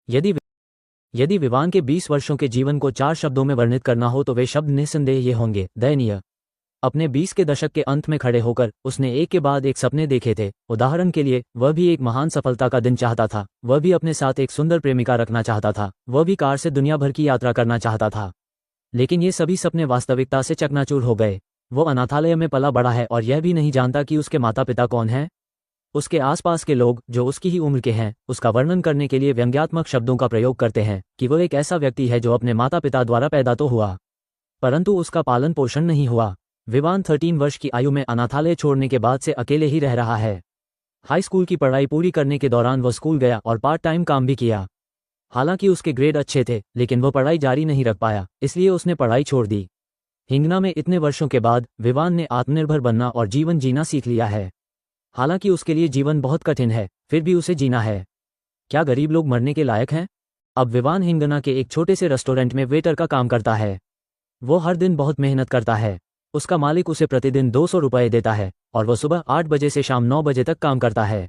यदि यदि विवान के 20 वर्षों के जीवन को 4 शब्दों में वर्णित करना हो तो वे शब्द निस्संदेह ये होंगे: दयनीय। अपने 20 के दशक के अंत में खड़े होकर उसने एक के बाद एक सपने देखे थे। उदाहरण के लिए, वह भी एक महान सफलता का दिन चाहता था, वह भी अपने साथ एक सुंदर प्रेमिका रखना चाहता था, वह भी कार से दुनिया भर की यात्रा करना चाहता था। लेकिन ये सभी सपने वास्तविकता से चकनाचूर हो गए। वो अनाथालय में पला बड़ा है और यह भी नहीं जानता कि उसके माता पिता कौन हैं। उसके आसपास के लोग, जो उसकी ही उम्र के हैं, उसका वर्णन करने के लिए व्यंग्यात्मक शब्दों का प्रयोग करते हैं कि वो एक ऐसा व्यक्ति है जो अपने माता पिता द्वारा पैदा तो हुआ, परंतु उसका पालन पोषण नहीं हुआ। विवान 13 वर्ष की आयु में अनाथालय छोड़ने के बाद से अकेले ही रह रहा है। हाई स्कूल की पढ़ाई पूरी करने के दौरान वह स्कूल गया और पार्ट टाइम काम भी किया। हालांकि उसके ग्रेड अच्छे थे, लेकिन वह पढ़ाई जारी नहीं रख पाया, इसलिए उसने पढ़ाई छोड़ दी। हिंगना में इतने वर्षों के बाद विवान ने आत्मनिर्भर बनना और जीवन जीना सीख लिया है। हालांकि उसके लिए जीवन बहुत कठिन है, फिर भी उसे जीना है। क्या गरीब लोग मरने के लायक हैं? अब विवान हिंगना के एक छोटे से रेस्टोरेंट में वेटर का काम करता है। वो हर दिन बहुत मेहनत करता है। उसका मालिक उसे प्रतिदिन 200 रुपये देता है और वह सुबह 8 बजे से शाम 9 बजे तक काम करता है।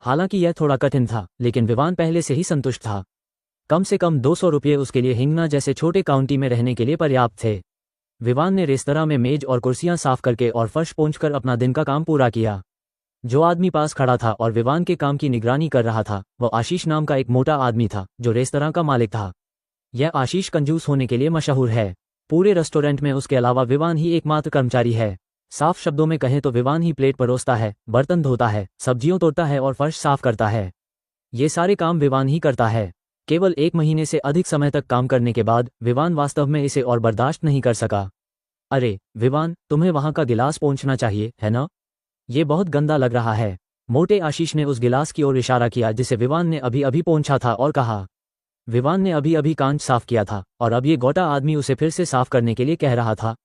हालांकि यह थोड़ा कठिन था, लेकिन विवान पहले से ही संतुष्ट था। कम से कम 200 रुपये उसके लिए हिंगना जैसे छोटे काउंटी में रहने के लिए पर्याप्त थे। विवान ने रेस्तरां में मेज और कुर्सियां साफ करके और फर्श पोंछकर अपना दिन का काम पूरा किया। जो आदमी पास खड़ा था और विवान के काम की निगरानी कर रहा था, वह आशीष नाम का एक मोटा आदमी था, जो रेस्तरां का मालिक था। यह आशीष कंजूस होने के लिए मशहूर है। पूरे रेस्टोरेंट में उसके अलावा विवान ही एकमात्र कर्मचारी है। साफ शब्दों में कहें तो विवान ही प्लेट परोसता है, बर्तन धोता है, सब्जियों तोड़ता है और फर्श साफ करता है। ये सारे काम विवान ही करता है। केवल 1 महीने से अधिक समय तक काम करने के बाद विवान वास्तव में इसे और बर्दाश्त नहीं कर सका। अरे विवान, तुम्हें वहां का गिलास पोंछना चाहिए, है ना? ये बहुत गंदा लग रहा है। मोटे आशीष ने उस गिलास की ओर इशारा किया जिसे विवान ने अभी अभी पोंछा था और कहा। विवान ने अभी अभी कांच साफ किया था और अब ये गोटा आदमी उसे फिर से साफ करने के लिए कह रहा था।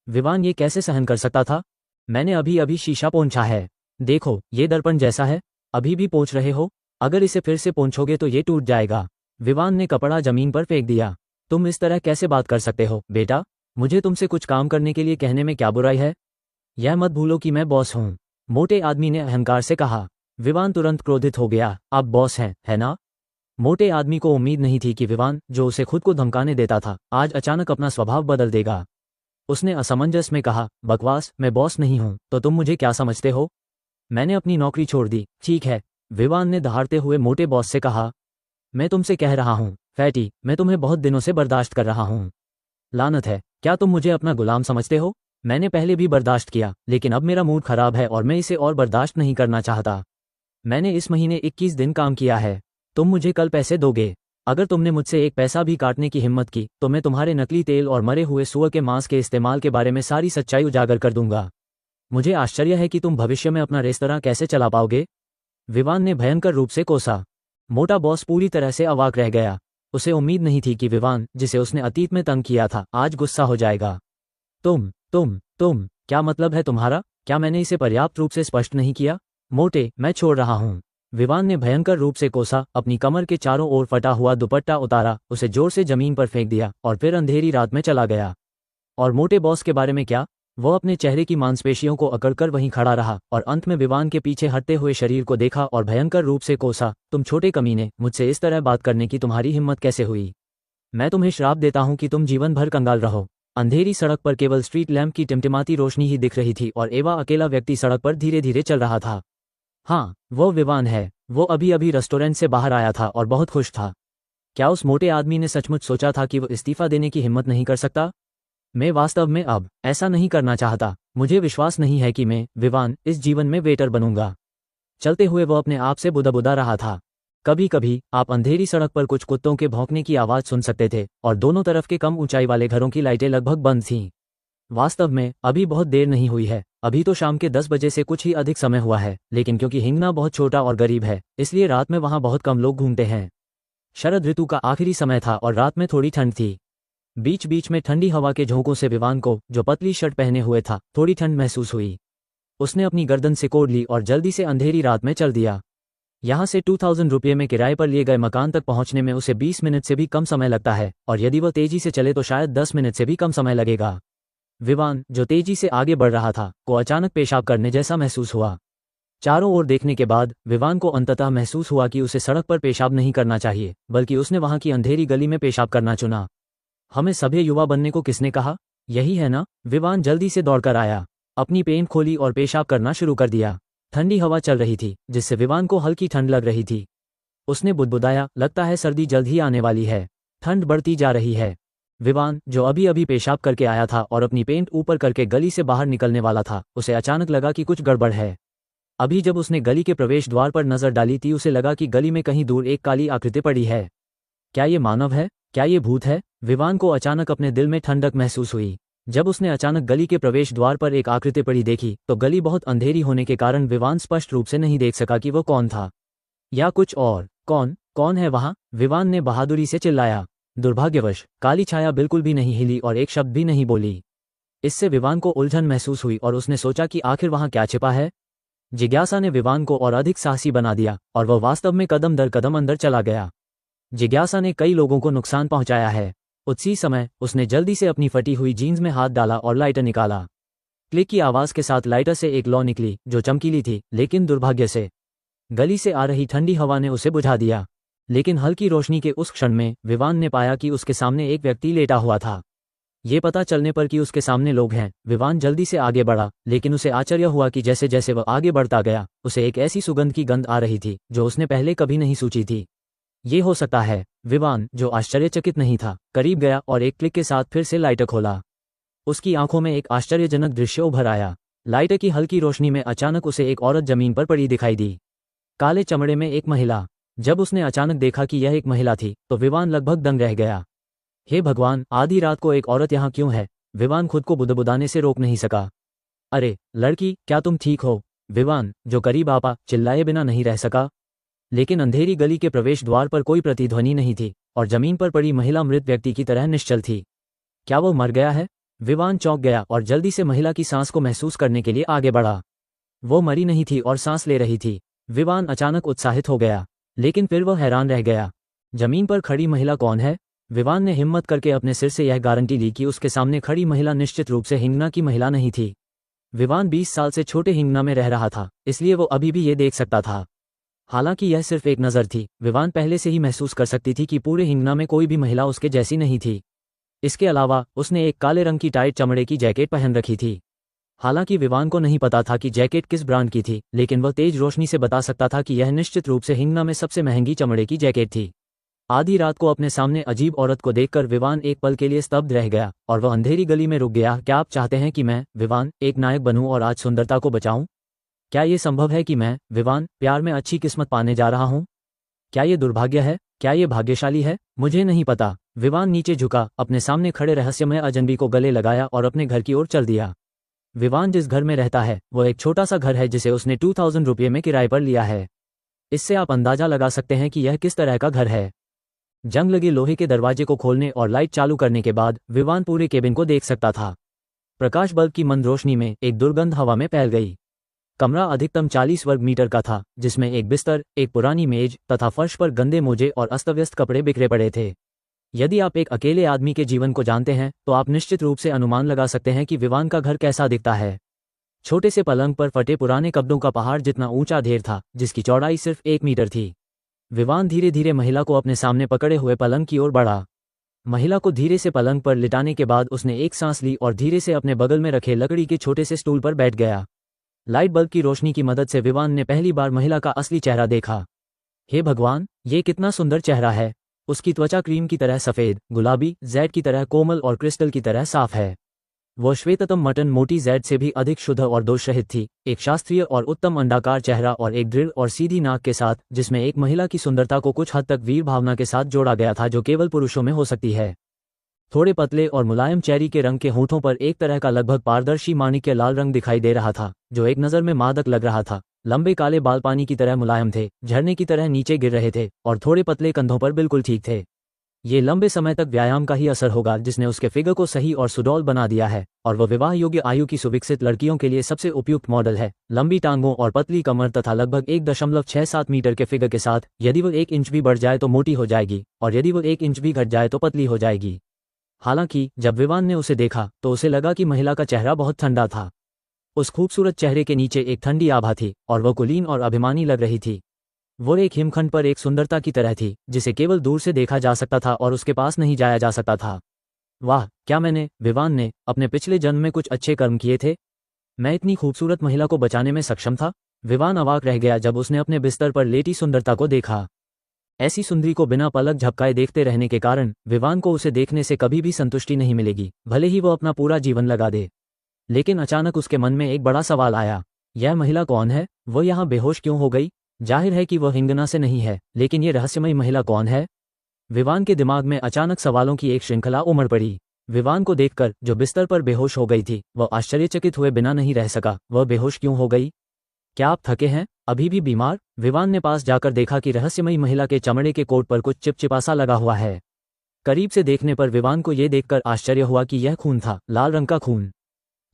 विवान ये कैसे सहन कर सकता था? मैंने अभी अभी शीशा पोंछा है। देखो, ये दर्पण जैसा है। अभी भी पोंछ रहे हो? अगर इसे फिर से पोंछोगे तो ये टूट जाएगा। विवान ने कपड़ा जमीन पर फेंक दिया। तुम इस तरह कैसे बात कर सकते हो बेटा? मुझे तुमसे कुछ काम करने के लिए कहने में क्या बुराई है? यह मत भूलो कि मैं बॉस हूँ, मोटे आदमी ने अहंकार से कहा। विवान तुरंत क्रोधित हो गया। आप बॉस हैं, है ना? मोटे आदमी को उम्मीद नहीं थी कि विवान, जो उसे खुद को धमकाने देता था, आज अचानक अपना स्वभाव बदल देगा। उसने असमंजस में कहा, बकवास, मैं बॉस नहीं हूं, तो तुम मुझे क्या समझते हो? मैंने अपनी नौकरी छोड़ दी। ठीक है, विवान ने दहाड़ते हुए मोटे बॉस से कहा। मैं तुमसे कह रहा हूं, फैटी, मैं तुम्हें बहुत दिनों से बर्दाश्त कर रहा हूं। लानत है, क्या तुम मुझे अपना गुलाम समझते हो? मैंने पहले भी बर्दाश्त किया, लेकिन अब मेरा मूड खराब है और मैं इसे और बर्दाश्त नहीं करना चाहता। मैंने इस महीने 21 दिन काम किया है। तुम मुझे कल पैसे दोगे? अगर तुमने मुझसे एक पैसा भी काटने की हिम्मत की तो मैं तुम्हारे नकली तेल और मरे हुए सूअर के मांस के इस्तेमाल के बारे में सारी सच्चाई उजागर कर दूंगा। मुझे आश्चर्य है कि तुम भविष्य में अपना रेस्तरां कैसे चला पाओगे। विवान ने भयंकर रूप से कोसा। मोटा बॉस पूरी तरह से अवाक रह गया। उसे उम्मीद नहीं थी कि विवान, जिसे उसने अतीत में तंग किया था, आज गुस्सा हो जाएगा। तुम क्या मतलब है तुम्हारा? क्या मैंने इसे पर्याप्त रूप से स्पष्ट नहीं किया? मोटे, मैं छोड़ रहा हूं। विवान ने भयंकर रूप से कोसा, अपनी कमर के चारों ओर फटा हुआ दुपट्टा उतारा, उसे जोर से जमीन पर फेंक दिया और फिर अंधेरी रात में चला गया। और मोटे बॉस के बारे में क्या? वो अपने चेहरे की मांसपेशियों को अकड़कर वहीं खड़ा रहा और अंत में विवान के पीछे हटते हुए शरीर को देखा और भयंकर रूप से कोसा। तुम छोटे कमीने, मुझसे इस तरह बात करने की तुम्हारी हिम्मत कैसे हुई? मैं तुम्हें श्राप देता हूं कि तुम जीवन भर कंगाल रहो। अंधेरी सड़क पर केवल स्ट्रीट लैंप की टिमटिमाती रोशनी ही दिख रही थी और एवा अकेला व्यक्ति सड़क पर धीरे धीरे चल रहा था। हाँ, वो विवान है। वो अभी अभी रेस्टोरेंट से बाहर आया था और बहुत खुश था। क्या उस मोटे आदमी ने सचमुच सोचा था कि वो इस्तीफा देने की हिम्मत नहीं कर सकता? मैं वास्तव में अब ऐसा नहीं करना चाहता। मुझे विश्वास नहीं है कि मैं, विवान, इस जीवन में वेटर बनूंगा। चलते हुए वो अपने आप से बुदबुदा रहा था। कभी कभी आप अंधेरी सड़क पर कुछ कुत्तों के भौंकने की आवाज सुन सकते थे और दोनों तरफ के कम ऊंचाई वाले घरों की लाइटें लगभग बंद थीं। वास्तव में अभी बहुत देर नहीं हुई है। अभी तो शाम के 10 बजे से कुछ ही अधिक समय हुआ है, लेकिन क्योंकि हिंगना बहुत छोटा और गरीब है, इसलिए रात में वहां बहुत कम लोग घूमते हैं। शरद ऋतु का आखिरी समय था और रात में थोड़ी ठंड थी। बीच बीच में ठंडी हवा के झोंकों से विवान को, जो पतली शर्ट पहने हुए था, थोड़ी ठंड महसूस हुई। उसने अपनी गर्दन सिकोड़ ली और जल्दी से अंधेरी रात में चल दिया। यहाँ से 2000 रुपये में किराए पर लिए गए मकान तक पहुंचने में उसे 20 मिनट से भी कम समय लगता है, और यदि वह तेजी से चले तो शायद 10 मिनट से भी कम समय लगेगा। विवान, जो तेजी से आगे बढ़ रहा था, को अचानक पेशाब करने जैसा महसूस हुआ। चारों ओर देखने के बाद विवान को अंततः महसूस हुआ कि उसे सड़क पर पेशाब नहीं करना चाहिए, बल्कि उसने वहां की अंधेरी गली में पेशाब करना चुना। हमें सभ्य युवा बनने को किसने कहा? यही है ना? विवान जल्दी से दौड़कर आया, अपनी पेंट खोली और पेशाब करना शुरू कर दिया। ठंडी हवा चल रही थी, जिससे विवान को हल्की ठंड लग रही थी। उसने बुदबुदाया, लगता है सर्दी जल्द ही आने वाली है, ठंड बढ़ती जा रही है। विवान, जो अभी अभी पेशाब करके आया था और अपनी पेंट ऊपर करके गली से बाहर निकलने वाला था, उसे अचानक लगा कि कुछ गड़बड़ है। अभी जब उसने गली के प्रवेश द्वार पर नजर डाली थी, उसे लगा कि गली में कहीं दूर एक काली आकृति पड़ी है। क्या ये मानव है? क्या ये भूत है? विवान को अचानक अपने दिल में ठंडक महसूस हुई। जब उसने अचानक गली के प्रवेश द्वार पर एक आकृति पड़ी देखी, तो गली बहुत अंधेरी होने के कारण विवान स्पष्ट रूप से नहीं देख सका कि वो कौन था या कुछ और। कौन है वहां? विवान ने बहादुरी से चिल्लाया। दुर्भाग्यवश काली छाया बिल्कुल भी नहीं हिली और एक शब्द भी नहीं बोली। इससे विवान को उलझन महसूस हुई और उसने सोचा कि आखिर वहां क्या छिपा है। जिज्ञासा ने विवान को और अधिक साहसी बना दिया और वह वास्तव में कदम दर कदम अंदर चला गया। जिज्ञासा ने कई लोगों को नुकसान पहुंचाया है। उसी समय उसने जल्दी से अपनी फटी हुई जीन्स में हाथ डाला और लाइटर निकाला। क्लिक की आवाज के साथ लाइटर से एक लौ निकली, जो चमकीली थी, लेकिन दुर्भाग्य से गली से आ रही ठंडी हवा ने उसे बुझा दिया। लेकिन हल्की रोशनी के उस क्षण में विवान ने पाया कि उसके सामने एक व्यक्ति लेटा हुआ था। ये पता चलने पर कि उसके सामने लोग हैं, विवान जल्दी से आगे बढ़ा, लेकिन उसे आश्चर्य हुआ कि जैसे जैसे वह आगे बढ़ता गया, उसे एक ऐसी सुगंध की गंध आ रही थी जो उसने पहले कभी नहीं सोची थी। ये हो सकता है। विवान, जो आश्चर्यचकित नहीं था, करीब गया और एक क्लिक के साथ फिर से लाइटर खोला। उसकी आंखों में एक आश्चर्यजनक दृश्य उभर आया। लाइटर की हल्की रोशनी में अचानक उसे एक औरत जमीन पर पड़ी दिखाई दी, काले चमड़े में एक महिला। जब उसने अचानक देखा कि यह एक महिला थी, तो विवान लगभग दंग रह गया। हे भगवान, आधी रात को एक औरत यहाँ क्यों है? विवान खुद को बुदबुदाने से रोक नहीं सका। अरे लड़की, क्या तुम ठीक हो? विवान, जो करीब आपा, चिल्लाए बिना नहीं रह सका। लेकिन अंधेरी गली के प्रवेश द्वार पर कोई प्रतिध्वनि नहीं थी और जमीन पर पड़ी महिला मृत व्यक्ति की तरह निश्चल थी। क्या वो मर गया है? विवान चौंक गया और जल्दी से महिला की सांस को महसूस करने के लिए आगे बढ़ा। वो मरी नहीं थी और सांस ले रही थी। विवान अचानक उत्साहित हो गया, लेकिन फिर वह हैरान रह गया। जमीन पर खड़ी महिला कौन है? विवान ने हिम्मत करके अपने सिर से यह गारंटी ली कि उसके सामने खड़ी महिला निश्चित रूप से हिंगना की महिला नहीं थी। विवान 20 साल से छोटे हिंगना में रह रहा था, इसलिए वो अभी भी ये देख सकता था। हालांकि यह सिर्फ एक नज़र थी, विवान पहले से ही महसूस कर सकती थी कि पूरे हिंगना में कोई भी महिला उसके जैसी नहीं थी। इसके अलावा उसने एक काले रंग की टाइट चमड़े की जैकेट पहन रखी थी। हालांकि विवान को नहीं पता था कि जैकेट किस ब्रांड की थी, लेकिन वह तेज रोशनी से बता सकता था कि यह निश्चित रूप से हिंगना में सबसे महंगी चमड़े की जैकेट थी। आधी रात को अपने सामने अजीब औरत को देखकर विवान एक पल के लिए स्तब्ध रह गया और वह अंधेरी गली में रुक गया। क्या आप चाहते हैं कि मैं, विवान, एक नायक बनूं और आज सुंदरता को बचाऊं? क्या ये संभव है कि मैं, विवान, प्यार में अच्छी किस्मत पाने जा रहा हूं? क्या ये दुर्भाग्य है? क्या ये भाग्यशाली है? मुझे नहीं पता। विवान नीचे झुका, अपने सामने खड़े रहस्यमय अजनबी को गले लगाया और अपने घर की ओर चल दिया। विवान जिस घर में रहता है वो एक छोटा सा घर है जिसे उसने 2000 रुपये में किराए पर लिया है। इससे आप अंदाजा लगा सकते हैं कि यह किस तरह का घर है। जंग लगे लोहे के दरवाजे को खोलने और लाइट चालू करने के बाद विवान पूरे केबिन को देख सकता था। प्रकाश बल्ब की मंद रोशनी में एक दुर्गंध हवा में फैल गई। कमरा अधिकतम 40 वर्ग मीटर का था, जिसमें एक बिस्तर, एक पुरानी मेज तथा फर्श पर गंदे मोजे और अस्तव्यस्त कपड़े बिखरे पड़े थे। यदि आप एक अकेले आदमी के जीवन को जानते हैं तो आप निश्चित रूप से अनुमान लगा सकते हैं कि विवान का घर कैसा दिखता है। छोटे से पलंग पर फटे पुराने कपड़ों का पहाड़ जितना ऊंचा ढेर था, जिसकी चौड़ाई सिर्फ 1 मीटर थी। विवान धीरे धीरे महिला को अपने सामने पकड़े हुए पलंग की ओर बढ़ा। महिला को धीरे से पलंग पर लिटाने के बाद उसने एक सांस ली और धीरे से अपने बगल में रखे लकड़ी के छोटे से स्टूल पर बैठ गया। लाइट बल्ब की रोशनी की मदद से विवान ने पहली बार महिला का असली चेहरा देखा। हे भगवान, ये कितना सुंदर चेहरा है। उसकी त्वचा क्रीम की तरह सफ़ेद, गुलाबी, जैड की तरह कोमल और क्रिस्टल की तरह साफ है। वो श्वेततम मटन मोटी जैड से भी अधिक शुद्ध और दोषरहित थी। एक शास्त्रीय और उत्तम अंडाकार चेहरा और एक दृढ़ और सीधी नाक के साथ, जिसमें एक महिला की सुंदरता को कुछ हद तक वीर भावना के साथ जोड़ा गया था जो केवल पुरुषों में हो सकती है। थोड़े पतले और मुलायम चेरी के रंग के होठों पर एक तरह का लगभग पारदर्शी माणिक्य लाल रंग दिखाई दे रहा था, जो एक नज़र में मादक लग रहा था। लंबे काले बाल पानी की तरह मुलायम थे, झरने की तरह नीचे गिर रहे थे और थोड़े पतले कंधों पर बिल्कुल ठीक थे। ये लंबे समय तक व्यायाम का ही असर होगा जिसने उसके फिगर को सही और सुडौल बना दिया है, और वह विवाह योग्य आयु की सुविकसित लड़कियों के लिए सबसे उपयुक्त मॉडल है। लंबी टांगों और पतली कमर तथा लगभग 1.67 मीटर के फिगर के साथ, यदि वो 1 इंच भी बढ़ जाए तो मोटी हो जाएगी, और यदि वो 1 इंच भी घट जाए तो पतली हो जाएगी। हालांकि जब विवान ने उसे देखा तो उसे लगा कि महिला का चेहरा बहुत ठंडा था। उस खूबसूरत चेहरे के नीचे एक ठंडी आभा थी और वह कुलीन और अभिमानी लग रही थी। वो एक हिमखंड पर एक सुंदरता की तरह थी जिसे केवल दूर से देखा जा सकता था और उसके पास नहीं जाया जा सकता था। वाह, क्या मैंने, विवान ने, अपने पिछले जन्म में कुछ अच्छे कर्म किए थे? मैं इतनी खूबसूरत महिला को बचाने में सक्षम था। विवान अवाक रह गया जब उसने अपने बिस्तर पर लेटी सुंदरता को देखा। ऐसी सुंदरी को बिना पलक झपकाए देखते रहने के कारण विवान को उसे देखने से कभी भी संतुष्टि नहीं मिलेगी, भले ही वो अपना पूरा जीवन लगा दे। लेकिन अचानक उसके मन में एक बड़ा सवाल आया, यह महिला कौन है? वो यहाँ बेहोश क्यों हो गई? जाहिर है कि वह हिंगना से नहीं है, लेकिन ये रहस्यमयी महिला कौन है? विवान के दिमाग में अचानक सवालों की एक श्रृंखला उमड़ पड़ी। विवान को देखकर, जो बिस्तर पर बेहोश हो गई थी, वह आश्चर्यचकित हुए बिना नहीं रह सका। वह बेहोश क्यों हो गई? क्या आप थके हैं? अभी भी बीमार? विवान ने पास जाकर देखा कि रहस्यमयी महिला के चमड़े के कोट पर कुछ चिपचिपासा लगा हुआ है। करीब से देखने पर विवान को यह देखकर आश्चर्य हुआ कि यह खून था, लाल रंग का खून।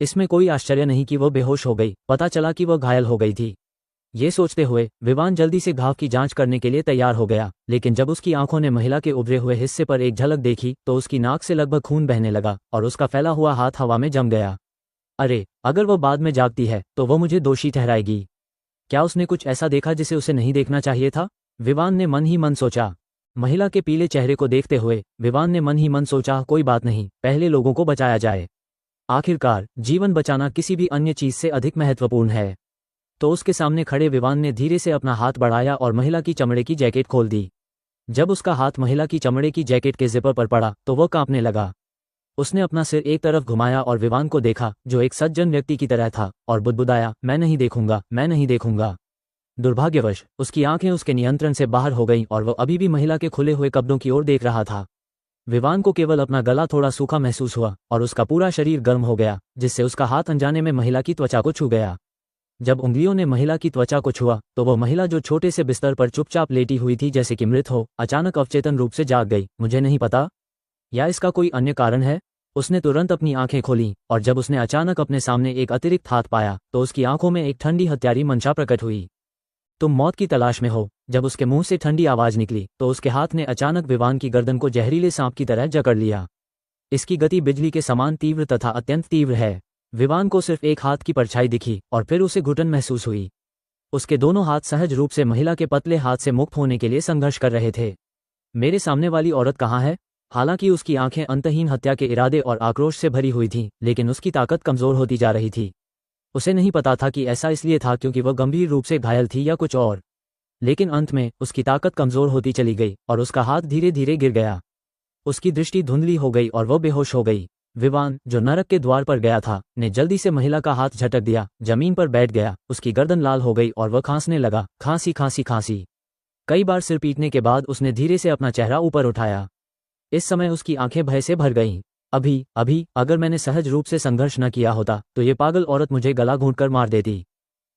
इसमें कोई आश्चर्य नहीं कि वह बेहोश हो गई, पता चला कि वह घायल हो गई थी। ये सोचते हुए विवान जल्दी से घाव की जांच करने के लिए तैयार हो गया, लेकिन जब उसकी आंखों ने महिला के उभरे हुए हिस्से पर एक झलक देखी तो उसकी नाक से लगभग खून बहने लगा और उसका फैला हुआ हाथ हवा में जम गया। अरे, अगर वह बाद में जागती है तो वह मुझे दोषी ठहराएगी। क्या उसने कुछ ऐसा देखा जिसे उसे नहीं देखना चाहिए था? विवान ने मन ही मन सोचा। महिला के पीले चेहरे को देखते हुए विवान ने मन ही मन सोचा, कोई बात नहीं, पहले लोगों को बचाया जाए। आखिरकार जीवन बचाना किसी भी अन्य चीज से अधिक महत्वपूर्ण है। तो उसके सामने खड़े विवान ने धीरे से अपना हाथ बढ़ाया और महिला की चमड़े की जैकेट खोल दी। जब उसका हाथ महिला की चमड़े की जैकेट के जिपर पर पड़ा तो वह कांपने लगा। उसने अपना सिर एक तरफ घुमाया और विवान को देखा, जो एक सज्जन व्यक्ति की तरह था, और बुदबुदाया, मैं नहीं देखूंगा, मैं नहीं देखूंगा। दुर्भाग्यवश उसकी आंखें उसके नियंत्रण से बाहर हो गईं और वह अभी भी महिला के खुले हुए कब्रों की ओर देख रहा था। विवान को केवल अपना गला थोड़ा सूखा महसूस हुआ और उसका पूरा शरीर गर्म हो गया, जिससे उसका हाथ अनजाने में महिला की त्वचा को छू गया। जब उंगलियों ने महिला की त्वचा को छुआ तो वह महिला, जो छोटे से बिस्तर पर चुपचाप लेटी हुई थी जैसे कि मृत हो, अचानक अवचेतन रूप से जाग गई। मुझे नहीं पता, या इसका कोई अन्य कारण है? उसने तुरंत अपनी आंखें खोलीं और जब उसने अचानक अपने सामने एक अतिरिक्त हाथ पाया तो उसकी आंखों में एक ठंडी हत्यारी मंशा प्रकट हुई। तुम मौत की तलाश में हो? जब उसके मुंह से ठंडी आवाज निकली तो उसके हाथ ने अचानक विवान की गर्दन को जहरीले सांप की तरह जकड़ लिया। इसकी गति बिजली के समान तीव्र तथा अत्यंत तीव्र है। विवान को सिर्फ एक हाथ की परछाई दिखी और फिर उसे घुटन महसूस हुई। उसके दोनों हाथ सहज रूप से महिला के पतले हाथ से मुक्त होने के लिए संघर्ष कर रहे थे। मेरे सामने वाली औरत कहाँ है? हालांकि उसकी आंखें अंतहीन हत्या के इरादे और आक्रोश से भरी हुई थीं, लेकिन उसकी ताकत कमजोर होती जा रही थी। उसे नहीं पता था कि ऐसा इसलिए था क्योंकि वह गंभीर रूप से घायल थी या कुछ और। लेकिन अंत में उसकी ताकत कमजोर होती चली गई और उसका हाथ धीरे धीरे गिर गया। उसकी दृष्टि धुंधली हो गई और वह बेहोश हो गई। विवान, जो नरक के द्वार पर गया था, ने जल्दी से महिला का हाथ झटक दिया, जमीन पर बैठ गया। उसकी गर्दन लाल हो गई और वह खांसने लगा, खांसी खांसी खांसी। कई बार सिर पीटने के बाद उसने धीरे से अपना चेहरा ऊपर उठाया। इस समय उसकी आंखें भय से भर गईं। अभी अगर मैंने सहज रूप से संघर्ष न किया होता तो ये पागल औरत मुझे गला घोंटकर मार देती।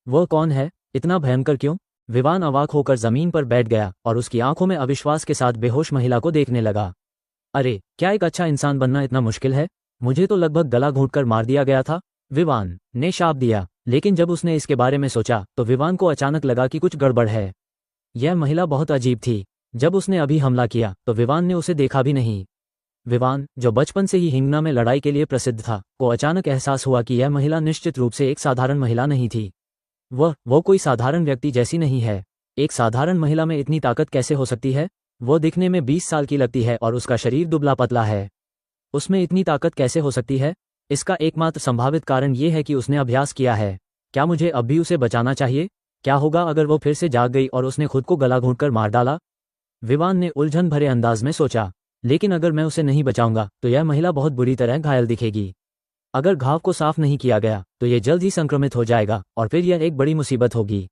वह कौन है? इतना भयंकर क्यों? विवान अवाक होकर जमीन पर बैठ गया और उसकी आंखों में अविश्वास के साथ बेहोश महिला को देखने लगा। अरे, क्या एक अच्छा इंसान बनना इतना मुश्किल है? मुझे तो लगभग गला घोंटकर मार दिया गया था, विवान ने शाप दिया। लेकिन जब उसने इसके बारे में सोचा तो विवान को अचानक लगा कि कुछ गड़बड़ है। यह महिला बहुत अजीब थी। जब उसने अभी हमला किया तो विवान ने उसे देखा भी नहीं। विवान, जो बचपन से ही हिंगना में लड़ाई के लिए प्रसिद्ध था, को अचानक एहसास हुआ कि यह महिला निश्चित रूप से एक साधारण महिला नहीं थी। वो कोई साधारण व्यक्ति जैसी नहीं है। एक साधारण महिला में इतनी ताकत कैसे हो सकती है? वो दिखने में 20 साल की लगती है और उसका शरीर दुबला पतला है। उसमें इतनी ताकत कैसे हो सकती है? इसका एकमात्र संभावित कारण ये है कि उसने अभ्यास किया है। क्या मुझे अब भी उसे बचाना चाहिए? क्या होगा अगर वो फिर से जाग गई और उसने खुद को गला घोंटकर मार डाला? विवान ने उलझन भरे अंदाज में सोचा। लेकिन अगर मैं उसे नहीं बचाऊंगा तो यह महिला बहुत बुरी तरह घायल दिखेगी। अगर घाव को साफ नहीं किया गया तो ये जल्द ही संक्रमित हो जाएगा और फिर यह एक बड़ी मुसीबत होगी।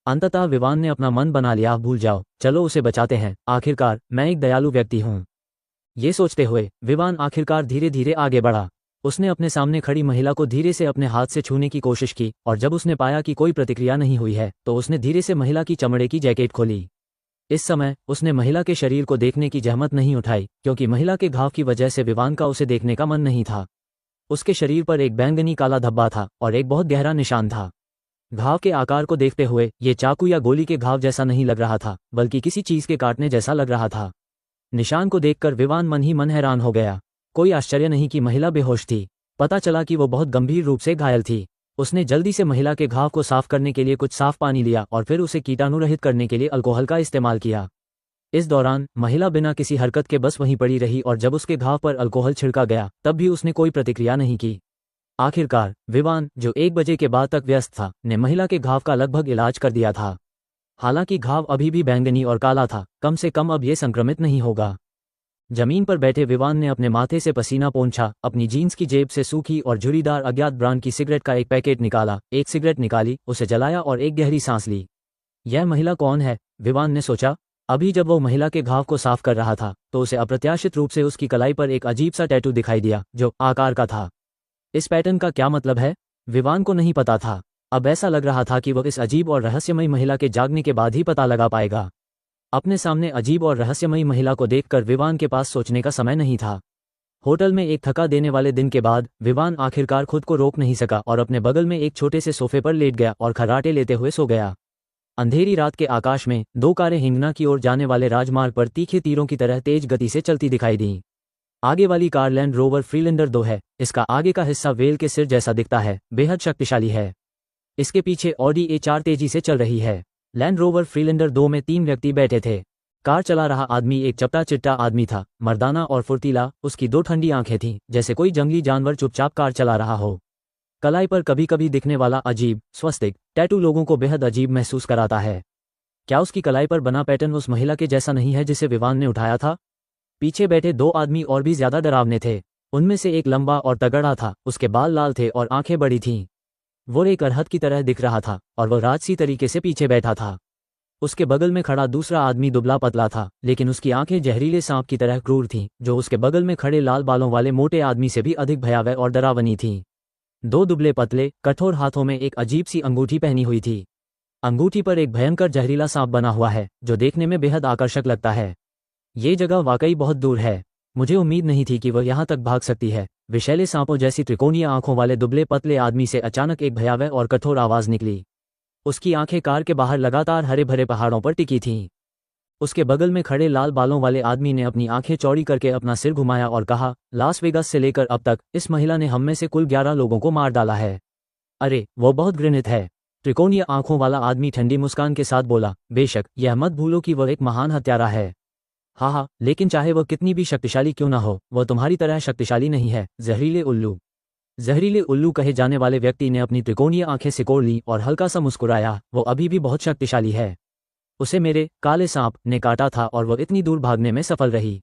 अंततः विवान ने अपना मन बना लिया, भूल जाओ, चलो उसे बचाते हैं। आखिरकार मैं एक दयालु व्यक्ति हूँ। ये सोचते हुए विवान आखिरकार धीरे धीरे आगे बढ़ा। उसने अपने सामने खड़ी महिला को धीरे से अपने हाथ से छूने की कोशिश की और जब उसने पाया कि कोई प्रतिक्रिया नहीं हुई है तो उसने धीरे से महिला की चमड़े की जैकेट खोली। इस समय उसने महिला के शरीर को देखने की जहमत नहीं उठाई, क्योंकि महिला के घाव की वजह से विवान का उसे देखने का मन नहीं था। उसके शरीर पर एक बैंगनी काला धब्बा था और एक बहुत गहरा निशान था। घाव के आकार को देखते हुए ये चाकू या गोली के घाव जैसा नहीं लग रहा था, बल्कि किसी चीज के काटने जैसा लग रहा था। निशान को देखकर विवान मन ही मन हैरान हो गया। कोई आश्चर्य नहीं कि महिला बेहोश थी। पता चला कि वो बहुत गंभीर रूप से घायल थी। उसने जल्दी से महिला के घाव को साफ करने के लिए कुछ साफ पानी लिया और फिर उसे कीटाणुरहित करने के लिए अल्कोहल का इस्तेमाल किया। इस दौरान महिला बिना किसी हरकत के बस वहीं पड़ी रही और जब उसके घाव पर अल्कोहल छिड़का गया तब भी उसने कोई प्रतिक्रिया नहीं की। आखिरकार विवान, जो 1 बजे के बाद तक व्यस्त था, ने महिला के घाव का लगभग इलाज कर दिया था। हालांकि घाव अभी भी बैंगनी और काला था, कम से कम अब ये संक्रमित नहीं होगा। जमीन पर बैठे विवान ने अपने माथे से पसीना पोंछा, अपनी जीन्स की जेब से सूखी और झुर्रीदार अज्ञात ब्रांड की सिगरेट का एक पैकेट निकाला, एक सिगरेट निकाली, उसे जलाया और एक गहरी सांस ली। यह महिला कौन है, विवान ने सोचा। अभी जब वो महिला के घाव को साफ कर रहा था तो उसे अप्रत्याशित रूप से उसकी कलाई पर एक अजीब सा टैटू दिखाई दिया जो आकार का था। इस पैटर्न का क्या मतलब है, विवान को नहीं पता था। अब ऐसा लग रहा था कि वह इस अजीब और रहस्यमयी महिला के जागने के बाद ही पता लगा पाएगा। अपने सामने अजीब और रहस्यमयी महिला को देखकर विवान के पास सोचने का समय नहीं था। होटल में एक थका देने वाले दिन के बाद विवान आखिरकार खुद को रोक नहीं सका और अपने बगल में एक छोटे से सोफे पर लेट गया और खर्राटे लेते हुए सो गया। अंधेरी रात के आकाश में 2 कारें हिंगना की ओर जाने वाले राजमार्ग पर तीखे तीरों की तरह तेज गति से चलती दिखाई दी। आगे वाली कार लैंड रोवर फ्रीलैंडर 2 है। इसका आगे का हिस्सा व्हेल के सिर जैसा दिखता है, बेहद शक्तिशाली है। इसके पीछे ऑडी A4 तेजी से चल रही है। लैंड रोवर फ्रीलैंडर 2 में 3 व्यक्ति बैठे थे। कार चला रहा आदमी एक चपटा चिट्टा आदमी था, मर्दाना और फुर्तीला। उसकी 2 ठंडी आंखें थीं, जैसे कोई जंगली जानवर चुपचाप कार चला रहा हो। कलाई पर कभी कभी दिखने वाला अजीब स्वस्तिक टैटू लोगों को बेहद अजीब महसूस कराता है। क्या उसकी कलाई पर बना पैटर्न उस महिला के जैसा नहीं है जिसे विवान ने उठाया था? पीछे बैठे 2 आदमी और भी ज्यादा डरावने थे। उनमें से एक लंबा और तगड़ा था, उसके बाल लाल थे और आंखें बड़ी थीं। वो एक अरहत की तरह दिख रहा था और वह राजसी तरीके से पीछे बैठा था। उसके बगल में खड़ा दूसरा आदमी दुबला पतला था, लेकिन उसकी आंखें जहरीले सांप की तरह क्रूर थीं, जो उसके बगल में खड़े लाल बालों वाले मोटे आदमी से भी अधिक भयावह और डरावनी थीं। 2 दुबले पतले कठोर हाथों में एक अजीब सी अंगूठी पहनी हुई थी। अंगूठी पर एक भयंकर जहरीला सांप बना हुआ है जो देखने में बेहद आकर्षक लगता है। ये जगह वाकई बहुत दूर है। मुझे उम्मीद नहीं थी कि वह यहाँ तक भाग सकती है। विषैले सांपों जैसी त्रिकोणीय आंखों वाले दुबले पतले आदमी से अचानक एक भयावह और कठोर आवाज निकली। उसकी आंखें कार के बाहर लगातार हरे भरे पहाड़ों पर टिकी थीं। उसके बगल में खड़े लाल बालों वाले आदमी ने अपनी आंखें चौड़ी करके अपना सिर घुमाया और कहा, लास वेगास से लेकर अब तक इस महिला ने हम में से कुल 11 लोगों को मार डाला है। अरे, वो बहुत घृणित है। त्रिकोणीय आंखों वाला आदमी ठंडी मुस्कान के साथ बोला, बेशक, यह मत भूलो कि वह एक महान हत्यारा है। हाँ, लेकिन चाहे वह कितनी भी शक्तिशाली क्यों ना हो, वह तुम्हारी तरह शक्तिशाली नहीं है, जहरीले उल्लू। जहरीले उल्लू कहे जाने वाले व्यक्ति ने अपनी त्रिकोणीय आंखें सिकोड़ लीं और हल्का सा मुस्कुराया। वो अभी भी बहुत शक्तिशाली है। उसे मेरे काले सांप ने काटा था और वह इतनी दूर भागने में सफल रही।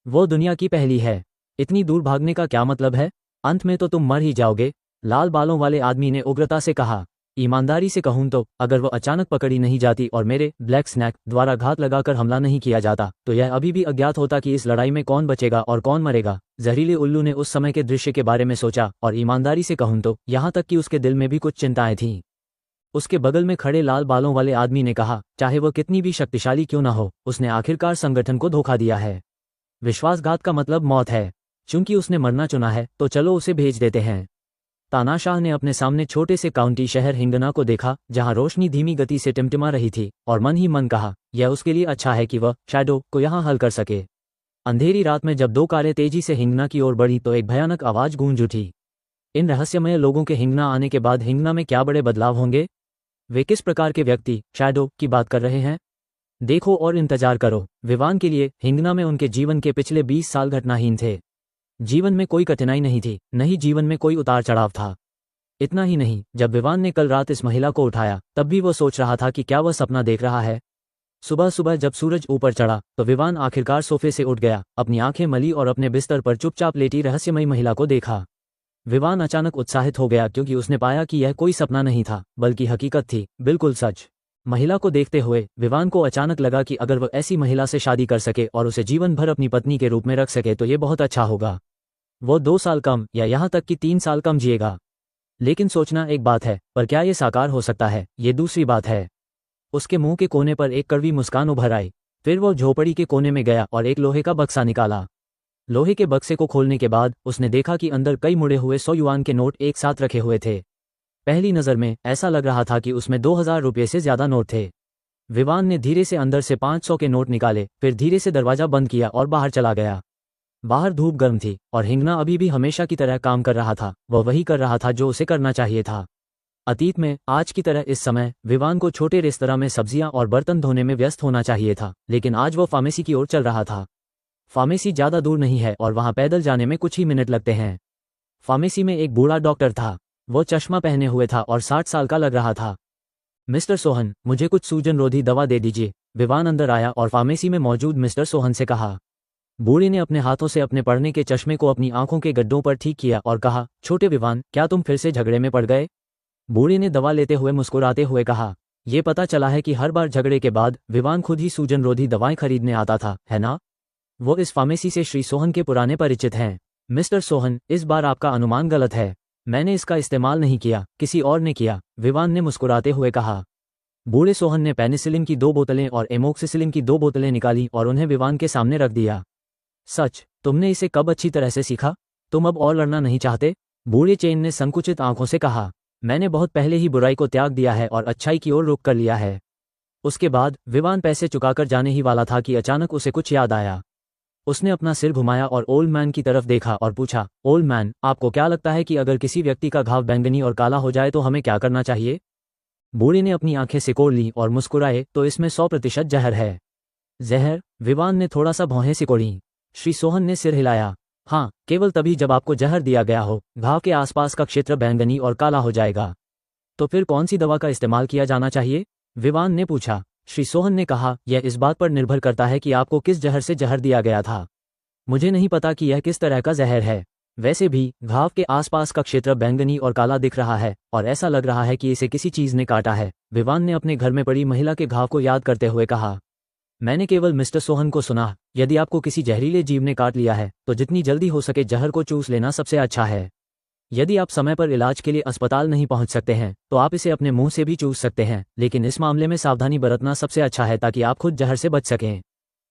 वो दुनिया की पहली है। इतनी दूर भागने का क्या मतलब है? अंत में तो तुम मर ही जाओगे, लाल बालों वाले आदमी ने उग्रता से कहा। ईमानदारी से कहूं तो अगर वह अचानक पकड़ी नहीं जाती और मेरे ब्लैक स्नैक द्वारा घात लगाकर हमला नहीं किया जाता तो यह अभी भी अज्ञात होता कि इस लड़ाई में कौन बचेगा और कौन मरेगा। जहरीले उल्लू ने उस समय के दृश्य के बारे में सोचा और ईमानदारी से कहूं तो यहाँ तक कि उसके दिल में भी कुछ चिंताएं थीं। उसके बगल में खड़े लाल बालों वाले आदमी ने कहा, चाहे वह कितनी भी शक्तिशाली क्यों ना हो, उसने आखिरकार संगठन को धोखा दिया है। विश्वासघात का मतलब मौत है। चूंकि उसने मरना चुना है तो चलो उसे भेज देते हैं। तानाशाह ने अपने सामने छोटे से काउंटी शहर हिंगना को देखा, जहां रोशनी धीमी गति से टिमटिमा रही थी, और मन ही मन कहा, यह उसके लिए अच्छा है कि वह शैडो को यहां हल कर सके। अंधेरी रात में जब 2 कारें तेजी से हिंगना की ओर बढ़ी तो एक भयानक आवाज गूंज उठी। इन रहस्यमय लोगों के हिंगना आने के बाद हिंगना में क्या बड़े बदलाव होंगे? वे किस प्रकार के व्यक्ति शैडो की बात कर रहे हैं? देखो और इंतजार करो। विवान के लिए हिंगना में उनके जीवन के पिछले 20 साल घटनाहीन थे। जीवन में कोई कठिनाई नहीं थी, न ही जीवन में कोई उतार चढ़ाव था। इतना ही नहीं, जब विवान ने कल रात इस महिला को उठाया तब भी वो सोच रहा था कि क्या वह सपना देख रहा है। सुबह सुबह जब सूरज ऊपर चढ़ा तो विवान आखिरकार सोफे से उठ गया, अपनी आंखें मली और अपने बिस्तर पर चुपचाप लेटी रहस्यमयी महिला को देखा। विवान अचानक उत्साहित हो गया क्योंकि उसने पाया कि यह कोई सपना नहीं था बल्कि हकीकत थी, बिल्कुल सच। महिला को देखते हुए विवान को अचानक लगा कि अगर वह ऐसी महिला से शादी कर सके और उसे जीवन भर अपनी पत्नी के रूप में रख सके तो ये बहुत अच्छा होगा। वो 2 साल कम या यहाँ तक कि 3 साल कम जिएगा। लेकिन सोचना एक बात है, पर क्या ये साकार हो सकता है, ये दूसरी बात है। उसके मुंह के कोने पर एक कड़वी मुस्कान उभर आई। फिर वो झोपड़ी के कोने में गया और एक लोहे का बक्सा निकाला। लोहे के बक्से को खोलने के बाद उसने देखा कि अंदर कई मुड़े हुए 100 युआन के नोट एक साथ रखे हुए थे। पहली नज़र में ऐसा लग रहा था कि उसमें 2000 रुपये से ज्यादा नोट थे। विवान ने धीरे से अंदर से 500 के नोट निकाले, फिर धीरे से दरवाजा बंद किया और बाहर चला गया। बाहर धूप गर्म थी और हिंगना अभी भी हमेशा की तरह काम कर रहा था। वह वही कर रहा था जो उसे करना चाहिए था। अतीत में आज की तरह इस समय विवान को छोटे रेस्तरां में सब्जियां और बर्तन धोने में व्यस्त होना चाहिए था, लेकिन आज वो फार्मेसी की ओर चल रहा था। फार्मेसी ज़्यादा दूर नहीं है और वहां पैदल जाने में कुछ ही मिनट लगते हैं। फार्मेसी में एक बूढ़ा डॉक्टर था। वो चश्मा पहने हुए था और 60 साल का लग रहा था। मिस्टर सोहन, मुझे कुछ सूजन रोधी दवा दे दीजिए। विवान अंदर आया और फार्मेसी में मौजूद मिस्टर सोहन से कहा। बूढ़े ने अपने हाथों से अपने पढ़ने के चश्मे को अपनी आंखों के गड्ढों पर ठीक किया और कहा, छोटे विवान, क्या तुम फिर से झगड़े में पड़ गए? बूढ़े ने दवा लेते हुए मुस्कुराते हुए कहा। ये पता चला है कि हर बार झगड़े के बाद विवान खुद ही सूजन रोधी दवाएं खरीदने आता था, है ना? वो इस फार्मेसी से श्री सोहन के पुराने परिचित हैं। मिस्टर सोहन, इस बार आपका अनुमान गलत है। मैंने इसका इस्तेमाल नहीं किया, किसी और ने किया, विवान ने मुस्कुराते हुए कहा। बूढ़े सोहन ने पेनिसिलिन की 2 बोतलें और एमोक्सिसिलिन की 2 बोतलें निकाली और उन्हें विवान के सामने रख दिया। सच, तुमने इसे कब अच्छी तरह से सीखा? तुम अब और लड़ना नहीं चाहते? बूढ़े चेन ने संकुचित आंखों से कहा। मैंने बहुत पहले ही बुराई को त्याग दिया है और अच्छाई की ओर रुख कर लिया है। उसके बाद विवान पैसे चुकाकर जाने ही वाला था कि अचानक उसे कुछ याद आया। उसने अपना सिर घुमाया और ओल्ड मैन की तरफ देखा और पूछा, ओल्ड मैन, आपको क्या लगता है कि अगर किसी व्यक्ति का घाव बैंगनी और काला हो जाए तो हमें क्या करना चाहिए? बूढ़े ने अपनी आंखें सिकोड़ ली और मुस्कुराए, तो इसमें 100% जहर है। जहर? विवान ने थोड़ा सा भौहें सिकोड़ी। श्री सोहन ने सिर हिलाया। हाँ, केवल तभी जब आपको जहर दिया गया हो, घाव के आसपास का क्षेत्र बैंगनी और काला हो जाएगा। तो फिर कौन सी दवा का इस्तेमाल किया जाना चाहिए? विवान ने पूछा। श्री सोहन ने कहा, यह इस बात पर निर्भर करता है कि आपको किस जहर से जहर दिया गया था। मुझे नहीं पता कि यह किस तरह का जहर है। वैसे भी घाव के आसपास का क्षेत्र बैंगनी और काला दिख रहा है और ऐसा लग रहा है कि इसे किसी चीज ने काटा है। विवान ने अपने घर में पड़ी महिला के घाव को याद करते हुए कहा। मैंने केवल मिस्टर सोहन को सुना। यदि आपको किसी जहरीले जीव ने काट लिया है तो जितनी जल्दी हो सके जहर को चूस लेना सबसे अच्छा है। यदि आप समय पर इलाज के लिए अस्पताल नहीं पहुंच सकते हैं तो आप इसे अपने मुंह से भी चूस सकते हैं, लेकिन इस मामले में सावधानी बरतना सबसे अच्छा है ताकि आप खुद जहर से बच सकें।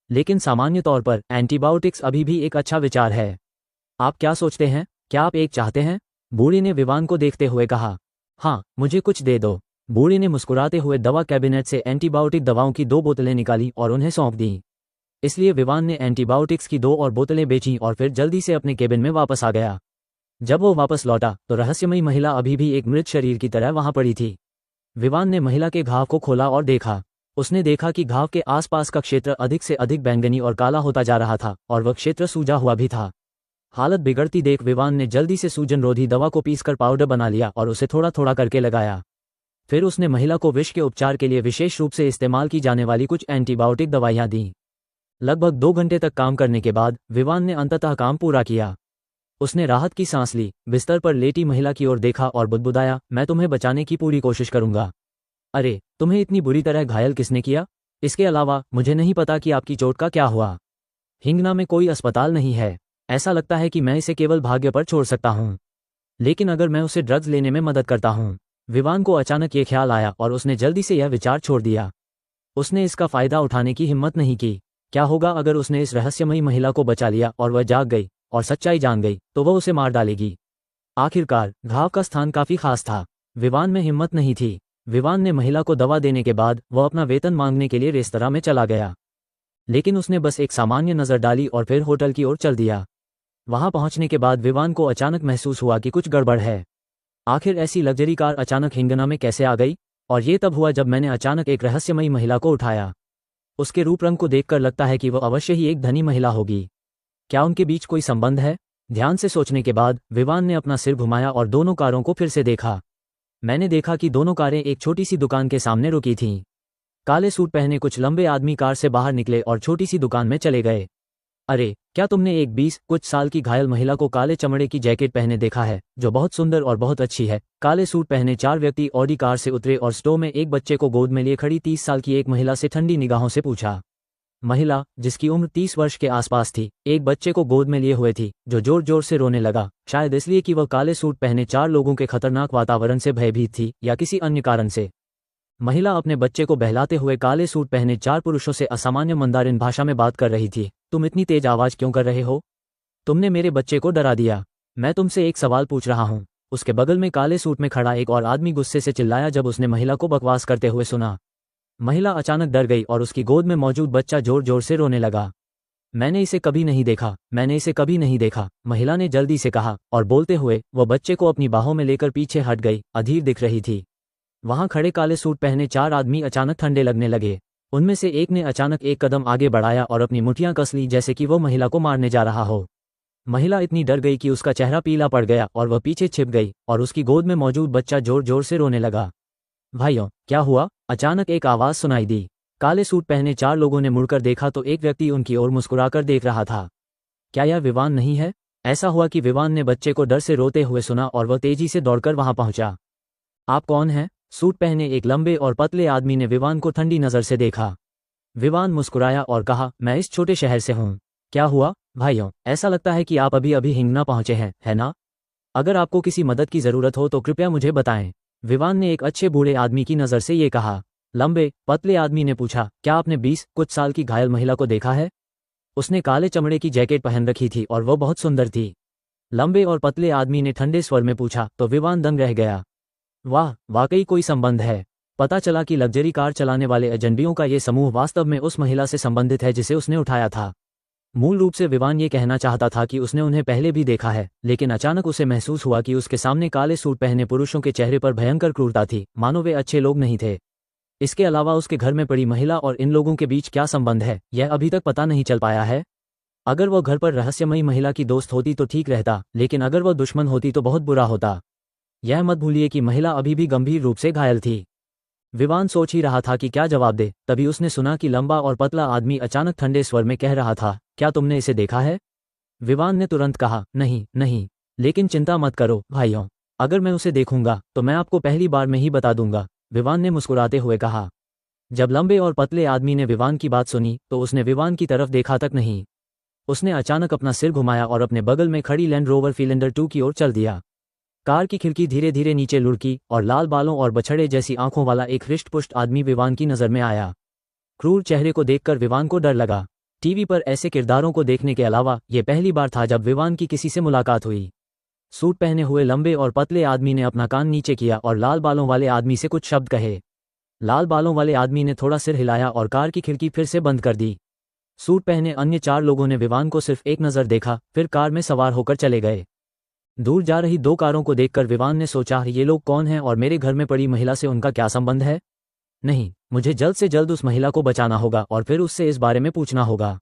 लेकिन सामान्य तौर पर एंटीबायोटिक्स अभी भी एक अच्छा विचार है। आप क्या सोचते हैं? क्या आप एक चाहते हैं? बूढ़े ने विवान को देखते हुए कहा। हाँ, मुझे कुछ दे दो। बूढ़े ने मुस्कुराते हुए दवा कैबिनेट से एंटीबायोटिक दवाओं की 2 बोतलें निकाली और उन्हें सौंप दी। इसलिए विवान ने एंटीबायोटिक्स की 2 और बोतलें बेचीं और फिर जल्दी से अपने केबिन में वापस आ गया। जब वो वापस लौटा तो रहस्यमयी महिला अभी भी एक मृत शरीर की तरह वहां पड़ी थी। विवान ने महिला के घाव को खोला और देखा। उसने देखा कि घाव के आसपास का क्षेत्र अधिक से अधिक बैंगनी और काला होता जा रहा था और वह क्षेत्र सूजा हुआ भी था। हालत बिगड़ती देख विवान ने जल्दी से सूजन रोधी दवा को पीसकर पाउडर बना लिया और उसे थोड़ा थोड़ा करके लगाया। फिर उसने महिला को विष के उपचार के लिए विशेष रूप से इस्तेमाल की जाने वाली कुछ एंटीबायोटिक दवाइयां दी। लगभग 2 घंटे तक काम करने के बाद विवान ने अंततः काम पूरा किया। उसने राहत की सांस ली, बिस्तर पर लेटी महिला की ओर देखा और बुदबुदाया, मैं तुम्हें बचाने की पूरी कोशिश करूंगा। अरे, तुम्हें इतनी बुरी तरह घायल किसने किया? इसके अलावा मुझे नहीं पता कि आपकी चोट का क्या हुआ। हिंगना में कोई अस्पताल नहीं है। ऐसा लगता है कि मैं इसे केवल भाग्य पर छोड़ सकता हूँ। लेकिन अगर मैं उसे ड्रग्स लेने में मदद करता हूँ। विवान को अचानक ये ख्याल आया और उसने जल्दी से यह विचार छोड़ दिया। उसने इसका फायदा उठाने की हिम्मत नहीं की। क्या होगा अगर उसने इस रहस्यमयी महिला को बचा लिया और वह जाग गई और सच्चाई जान गई तो वह उसे मार डालेगी। आखिरकार घाव का स्थान काफी खास था। विवान में हिम्मत नहीं थी। विवान ने महिला को दवा देने के बाद वह अपना वेतन मांगने के लिए रेस्तरां में चला गया। लेकिन उसने बस एक सामान्य नजर डाली और फिर होटल की ओर चल दिया। वहां पहुंचने के बाद विवान को अचानक महसूस हुआ कि कुछ गड़बड़ है। आखिर ऐसी लग्जरी कार अचानक हिंगना में कैसे आ गई? और ये तब हुआ जब मैंने अचानक एक रहस्यमयी महिला को उठाया। उसके रूप रंग को देखकर लगता है कि वह अवश्य ही एक धनी महिला होगी। क्या उनके बीच कोई संबंध है? ध्यान से सोचने के बाद विवान ने अपना सिर घुमाया और दोनों कारों को फिर से देखा। मैंने देखा कि दोनों कारें एक छोटी सी दुकान के सामने रुकी थीं। काले सूट पहने कुछ लंबे आदमी कार से बाहर निकले और छोटी सी दुकान में चले गए। अरे, क्या तुमने एक 20 कुछ साल की घायल महिला को काले चमड़े की जैकेट पहने देखा है, जो बहुत सुंदर और बहुत अच्छी है? काले सूट पहने 4 व्यक्ति ऑडी कार से उतरे और स्टोर में एक बच्चे को गोद में लिए खड़ी 30 साल की एक महिला से ठंडी निगाहों से पूछा। महिला, जिसकी उम्र 30 वर्ष के आसपास थी, एक बच्चे को गोद में लिए हुए थी, जो जोर जोर से रोने लगा, शायद इसलिए कि वह काले सूट पहने 4 लोगों के खतरनाक वातावरण से भयभीत थी या किसी अन्य कारण से। महिला अपने बच्चे को बहलाते हुए काले सूट पहने 4 पुरुषों से असामान्य मंदारिन भाषा में बात कर रही थी। तुम इतनी तेज आवाज क्यों कर रहे हो? तुमने मेरे बच्चे को डरा दिया। मैं तुमसे एक सवाल पूछ रहा हूँ। उसके बगल में काले सूट में खड़ा एक और आदमी गुस्से से चिल्लाया जब उसने महिला को बकवास करते हुए सुना। महिला अचानक डर गई और उसकी गोद में मौजूद बच्चा जोर जोर से रोने लगा। मैंने इसे कभी नहीं देखा, मैंने इसे कभी नहीं देखा, महिला ने जल्दी से कहा, और बोलते हुए वह बच्चे को अपनी बाहों में लेकर पीछे हट गई। अधीर दिख रही थी। वहां खड़े काले सूट पहने 4 आदमी अचानक ठंडे लगने लगे। उनमें से एक ने अचानक एक कदम आगे बढ़ाया और अपनी मुठ्ठियां कस ली, जैसे कि वो महिला को मारने जा रहा हो। महिला इतनी डर गई कि उसका चेहरा पीला पड़ गया और वह पीछे छिप गई, और उसकी गोद में मौजूद बच्चा जोर जोर से रोने लगा। भाइयों, क्या हुआ? अचानक एक आवाज सुनाई दी। काले सूट पहने 4 लोगों ने मुड़कर देखा तो एक व्यक्ति उनकी ओर मुस्कुराकर देख रहा था। क्या यह विवान नहीं है? ऐसा हुआ कि विवान ने बच्चे को डर से रोते हुए सुना और वह तेजी से दौड़कर वहां पहुंचा। आप कौन हैं? सूट पहने एक लंबे और पतले आदमी ने विवान को ठंडी नजर से देखा। विवान मुस्कुराया और कहा, मैं इस छोटे शहर से हूं। क्या हुआ? भाइयों, ऐसा लगता है कि आप अभी अभी हिंगना पहुंचे हैं, है ना? अगर आपको किसी मदद की जरूरत हो तो कृपया मुझे बताएं। विवान ने एक अच्छे बूढ़े आदमी की नजर से ये कहा। लंबे पतले आदमी ने पूछा, क्या आपने 20 कुछ साल की घायल महिला को देखा है? उसने काले चमड़े की जैकेट पहन रखी थी और वह बहुत सुंदर थी। लंबे और पतले आदमी ने ठंडे स्वर में पूछा तो विवान दंग रह गया। वाह, वाकई कोई संबंध है। पता चला कि लग्जरी कार चलाने वाले अजनबियों का ये समूह वास्तव में उस महिला से संबंधित है जिसे उसने उठाया था। मूल रूप से विवान ये कहना चाहता था कि उसने उन्हें पहले भी देखा है, लेकिन अचानक उसे महसूस हुआ कि उसके सामने काले सूट पहने पुरुषों के चेहरे पर भयंकर क्रूरता थी, मानो वे अच्छे लोग नहीं थे। इसके अलावा उसके घर में पड़ी महिला और इन लोगों के बीच क्या संबंध है, यह अभी तक पता नहीं चल पाया है। अगर वह घर पर रहस्यमयी महिला की दोस्त होती तो ठीक रहता, लेकिन अगर वह दुश्मन होती तो बहुत बुरा होता। यह मत भूलिए कि महिला अभी भी गंभीर रूप से घायल थी। विवान सोच ही रहा था कि क्या जवाब दे, तभी उसने सुना कि लंबा और पतला आदमी अचानक ठंडे स्वर में कह रहा था, क्या तुमने इसे देखा है? विवान ने तुरंत कहा, नहीं नहीं, लेकिन चिंता मत करो भाइयों, अगर मैं उसे देखूंगा तो मैं आपको पहली बार में ही बता दूंगा, विवान ने मुस्कुराते हुए कहा। जब लंबे और पतले आदमी ने विवान की बात सुनी तो उसने विवान की तरफ देखा तक नहीं। उसने अचानक अपना सिर घुमाया और अपने बगल में खड़ी लैंड रोवर फिलेंडर 2 की ओर चल दिया। कार की खिड़की धीरे धीरे नीचे लुढ़की और लाल बालों और बछड़े जैसी आंखों वाला एक हृष्ट-पुष्ट आदमी विवान की नजर में आया। क्रूर चेहरे को देखकर विवान को डर लगा। टीवी पर ऐसे किरदारों को देखने के अलावा यह पहली बार था जब विवान की किसी से मुलाकात हुई। सूट पहने हुए लंबे और पतले आदमी ने अपना कान नीचे किया और लाल बालों वाले आदमी से कुछ शब्द कहे। लाल बालों वाले आदमी ने थोड़ा सिर हिलाया और कार की खिड़की फिर से बंद कर दी। सूट पहने अन्य 4 लोगों ने विवान को सिर्फ एक नज़र देखा, फिर कार में सवार होकर चले गए। दूर जा रही 2 कारों को देखकर विवान ने सोचा, ये लोग कौन हैं और मेरे घर में पड़ी महिला से उनका क्या संबंध है? नहीं, मुझे जल्द से जल्द उस महिला को बचाना होगा और फिर उससे इस बारे में पूछना होगा।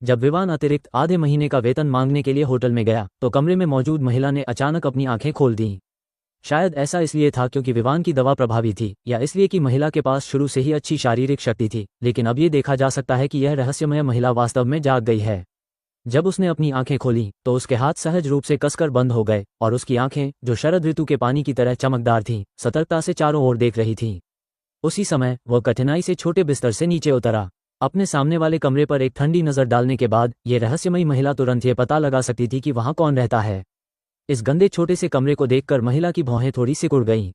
जब विवान अतिरिक्त आधे महीने का वेतन मांगने के लिए होटल में गया तो कमरे में मौजूद महिला ने अचानक अपनी आंखें खोल दीं। शायद ऐसा इसलिए था क्योंकि विवान की दवा प्रभावी थी, या इसलिए कि महिला के पास शुरू से ही अच्छी शारीरिक शक्ति थी, लेकिन अब ये देखा जा सकता है कि यह रहस्यमय महिला वास्तव में जाग गई है। जब उसने अपनी आंखें खोली तो उसके हाथ सहज रूप से कसकर बंद हो गए और उसकी आंखें, जो शरद ऋतु के पानी की तरह चमकदार थीं, सतर्कता से चारों ओर देख रही थीं। उसी समय वह कठिनाई से छोटे बिस्तर से नीचे उतरा। अपने सामने वाले कमरे पर एक ठंडी नजर डालने के बाद ये रहस्यमयी महिला तुरंत ये पता लगा सकती थी कि वहां कौन रहता है। इस गंदे छोटे से कमरे को देखकर महिला की भौहें थोड़ी सिकुड़ गईं।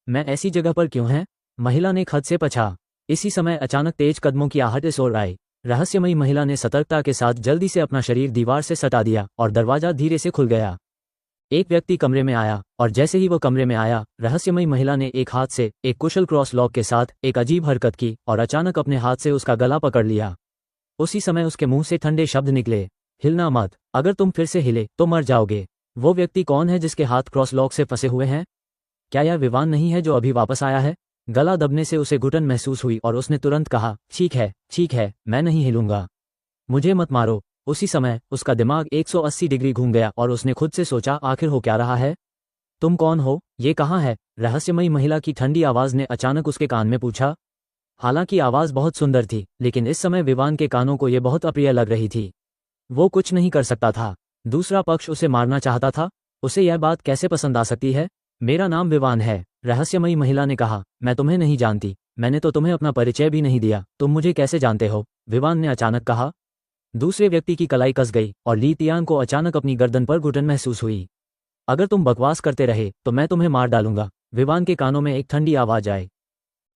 मैं ऐसी जगह पर क्यों है? महिला ने खद से पूछा। इसी समय अचानक तेज कदमों की आहट इस ओर आई। रहस्यमयी महिला ने सतर्कता के साथ जल्दी से अपना शरीर दीवार से सटा दिया और दरवाजा धीरे से खुल गया। एक व्यक्ति कमरे में आया और जैसे ही वह कमरे में आया, रहस्यमयी महिला ने एक हाथ से एक कुशल क्रॉस लॉक के साथ एक अजीब हरकत की और अचानक अपने हाथ से उसका गला पकड़ लिया। उसी समय उसके मुंह से ठंडे शब्द निकले, हिलना मत, अगर तुम फिर से हिले तो मर जाओगे। वो व्यक्ति कौन है जिसके हाथ क्रॉस लॉक से फंसे हुए हैं? क्या यह विवान नहीं है जो अभी वापस आया है? गला दबने से उसे घुटन महसूस हुई और उसने तुरंत कहा, ठीक है, मैं नहीं हिलूंगा, मुझे मत मारो। उसी समय उसका दिमाग 180 डिग्री घूम गया और उसने खुद से सोचा, आखिर हो क्या रहा है? तुम कौन हो? ये कहाँ है? रहस्यमयी महिला की ठंडी आवाज ने अचानक उसके कान में पूछा। हालांकि आवाज बहुत सुंदर थी, लेकिन इस समय विवान के कानों को यह बहुत अप्रिय लग रही थी। वो कुछ नहीं कर सकता था। दूसरा पक्ष उसे मारना चाहता था। उसे यह बात कैसे पसंद आ सकती है? मेरा नाम विवान है, रहस्यमयी महिला ने कहा। मैं तुम्हें नहीं जानती, मैंने तो तुम्हें अपना परिचय भी नहीं दिया, तुम मुझे कैसे जानते हो? विवान ने अचानक कहा। दूसरे व्यक्ति की कलाई कस गई और ली तियान को अचानक अपनी गर्दन पर घुटन महसूस हुई। अगर तुम बकवास करते रहे तो मैं तुम्हें मार डालूंगा, विवान के कानों में एक ठंडी आवाज आई।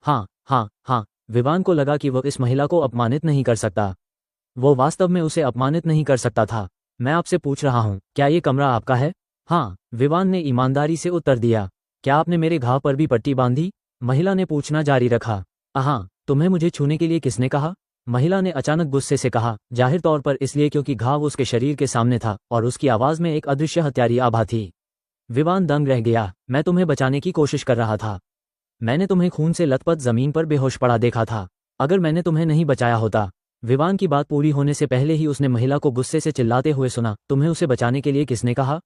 हाँ, विवान को लगा कि वह इस महिला को अपमानित नहीं कर सकता। वो वास्तव में उसे अपमानित नहीं कर सकता था। मैं आपसे पूछ रहा हूँ, क्या ये कमरा आपका है? हाँ, विवान ने ईमानदारी से उत्तर दिया। क्या आपने मेरे घाव पर भी पट्टी बांधी? महिला ने पूछना जारी रखा। हाँ, तुम्हें मुझे छूने के लिए किसने कहा? महिला ने अचानक गुस्से से कहा, जाहिर तौर पर इसलिए क्योंकि घाव उसके शरीर के सामने था और उसकी आवाज में एक अदृश्य हत्यारी आभा थी। विवान दंग रह गया। मैं तुम्हें बचाने की कोशिश कर रहा था। मैंने तुम्हें खून से लथपथ जमीन पर बेहोश पड़ा देखा था। अगर मैंने तुम्हें नहीं बचाया होता। विवान की बात पूरी होने से पहले ही उसने महिला को गुस्से से चिल्लाते हुए सुना, तुम्हें उसे बचाने के लिए किसने कहा?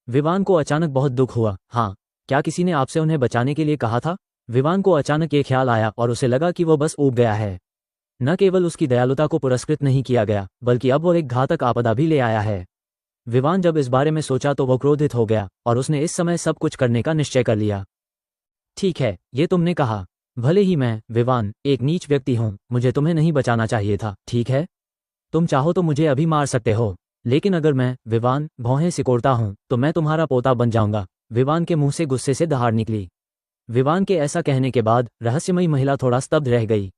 विवान को अचानक बहुत दुख हुआ। हाँ, क्या किसी ने आपसे उन्हें बचाने के लिए कहा था? विवान को अचानक ये ख्याल आया और उसे लगा कि वो बस ऊब गया है। न केवल उसकी दयालुता को पुरस्कृत नहीं किया गया, बल्कि अब वो एक घातक आपदा भी ले आया है। विवान जब इस बारे में सोचा तो वो क्रोधित हो गया और उसने इस समय सब कुछ करने का निश्चय कर लिया। ठीक है, ये तुमने कहा। भले ही मैं, विवान, एक नीच व्यक्ति हूं, मुझे तुम्हें नहीं बचाना चाहिए था, ठीक है? तुम चाहो तो मुझे अभी मार सकते हो, लेकिन अगर मैं, विवान, भौहें सिकोड़ता हूं तो मैं तुम्हारा पोता बन जाऊंगा। विवान के मुंह से गुस्से से दहाड़ निकली। विवान के ऐसा कहने के बाद रहस्यमयी महिला थोड़ा स्तब्ध रह गई।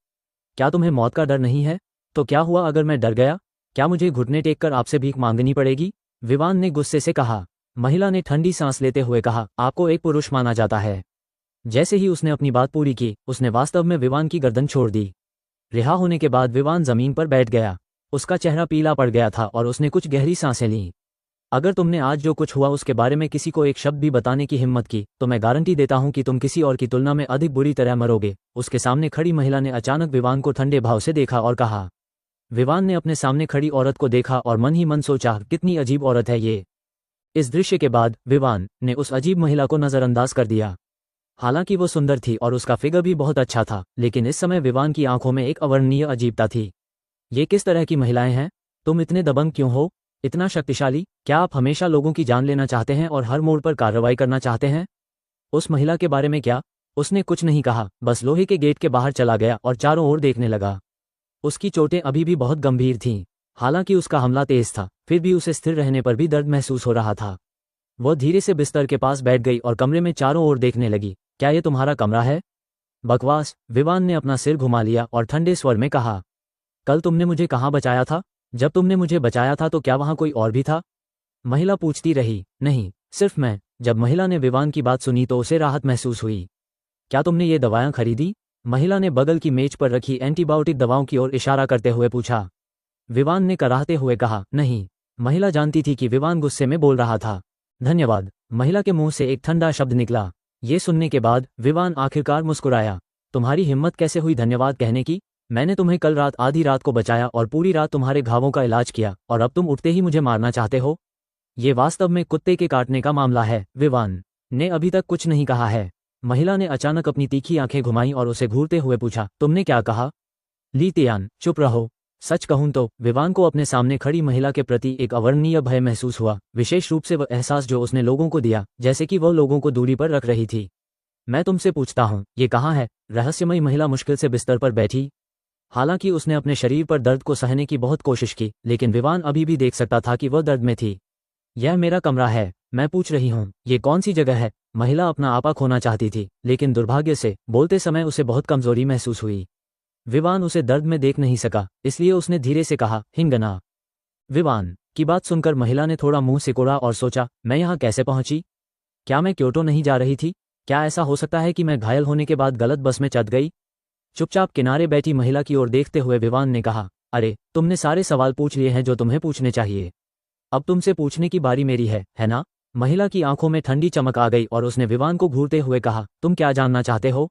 क्या तुम्हें मौत का डर नहीं है? तो क्या हुआ अगर मैं डर गया? क्या मुझे घुटने टेक कर आपसे भीख मांगनी पड़ेगी? विवान ने गुस्से से कहा। महिला ने ठंडी सांस लेते हुए कहा, आपको एक पुरुष माना जाता है। जैसे ही उसने अपनी बात पूरी की, उसने वास्तव में विवान की गर्दन छोड़ दी। रिहा होने के बाद विवान जमीन पर बैठ गया। उसका चेहरा पीला पड़ गया था और उसने कुछ गहरी सांसें लीं। अगर तुमने आज जो कुछ हुआ उसके बारे में किसी को एक शब्द भी बताने की हिम्मत की, तो मैं गारंटी देता हूं कि तुम किसी और की तुलना में अधिक बुरी तरह मरोगे। उसके सामने खड़ी महिला ने अचानक विवान को ठंडे भाव से देखा और कहा। विवान ने अपने सामने खड़ी औरत को देखा और मन ही मन सोचा, कितनी अजीब औरत है ये। इस दृश्य के बाद विवान ने उस अजीब महिला को नजरअंदाज कर दिया। हालांकि वो सुंदर थी और उसका फिगर भी बहुत अच्छा था, लेकिन इस समय विवान की आंखों में एक अवर्णनीय अजीबता थी। ये किस तरह की महिलाएं हैं? तुम इतने दबंग क्यों हो? इतना शक्तिशाली? क्या आप हमेशा लोगों की जान लेना चाहते हैं और हर मोड़ पर कार्रवाई करना चाहते हैं? उस महिला के बारे में क्या? उसने कुछ नहीं कहा, बस लोहे के गेट के बाहर चला गया और चारों ओर देखने लगा। उसकी चोटें अभी भी बहुत गंभीर थीं। हालांकि उसका हमला तेज था, फिर भी उसे स्थिर रहने पर भी दर्द महसूस हो रहा था। वह धीरे से बिस्तर के पास बैठ गई और कमरे में चारों ओर देखने लगी। क्या ये तुम्हारा कमरा है? बकवास। विवान ने अपना सिर घुमा लिया और ठंडे स्वर में कहा। कल तुमने मुझे कहाँ बचाया था? जब तुमने मुझे बचाया था तो क्या वहां कोई और भी था? महिला पूछती रही। नहीं, सिर्फ मैं। जब महिला ने विवान की बात सुनी तो उसे राहत महसूस हुई। क्या तुमने ये दवाएं खरीदी? महिला ने बगल की मेज पर रखी एंटीबायोटिक दवाओं की ओर इशारा करते हुए पूछा। विवान ने कराहते हुए कहा, नहीं। महिला जानती थी कि विवान गुस्से में बोल रहा था। धन्यवाद। महिला के मुंह से एक ठंडा शब्द निकला। ये सुनने के बाद विवान आखिरकार मुस्कुराया। तुम्हारी हिम्मत कैसे हुई धन्यवाद कहने की? मैंने तुम्हें कल रात आधी रात को बचाया और पूरी रात तुम्हारे घावों का इलाज किया, और अब तुम उठते ही मुझे मारना चाहते हो? ये वास्तव में कुत्ते के काटने का मामला है। विवान ने अभी तक कुछ नहीं कहा है। महिला ने अचानक अपनी तीखी आंखें घुमाई और उसे घूरते हुए पूछा, तुमने क्या कहा? ली तियान, चुप रहो। सच कहूं तो विवान को अपने सामने खड़ी महिला के प्रति एक अवर्णनीय भय महसूस हुआ, विशेष रूप से वह एहसास जो उसने लोगों को दिया, जैसे कि वह लोगों को दूरी पर रख रही थी। मैं तुमसे पूछता हूं, ये कहाँ है? रहस्यमयी महिला मुश्किल से बिस्तर पर बैठी। हालांकि उसने अपने शरीर पर दर्द को सहने की बहुत कोशिश की, लेकिन विवान अभी भी देख सकता था कि वह दर्द में थी। यह मेरा कमरा है, मैं पूछ रही हूँ, ये कौन सी जगह है? महिला अपना आपा खोना चाहती थी, लेकिन दुर्भाग्य से बोलते समय उसे बहुत कमजोरी महसूस हुई। विवान उसे दर्द में देख नहीं सका, इसलिए उसने धीरे से कहा, हिंगना। विवान की बात सुनकर महिला ने थोड़ा मुंह सिकोड़ा और सोचा, मैं यहाँ कैसे पहुंची? क्या मैं क्योटो नहीं जा रही थी? क्या ऐसा हो सकता है कि मैं घायल होने के बाद गलत बस में चढ़ गई? चुपचाप किनारे बैठी महिला की ओर देखते हुए विवान ने कहा, अरे, तुमने सारे सवाल पूछ लिए हैं जो तुम्हें पूछने चाहिए। अब तुमसे पूछने की बारी मेरी है ना? महिला की आंखों में ठंडी चमक आ गई और उसने विवान को घूरते हुए कहा, तुम क्या जानना चाहते हो?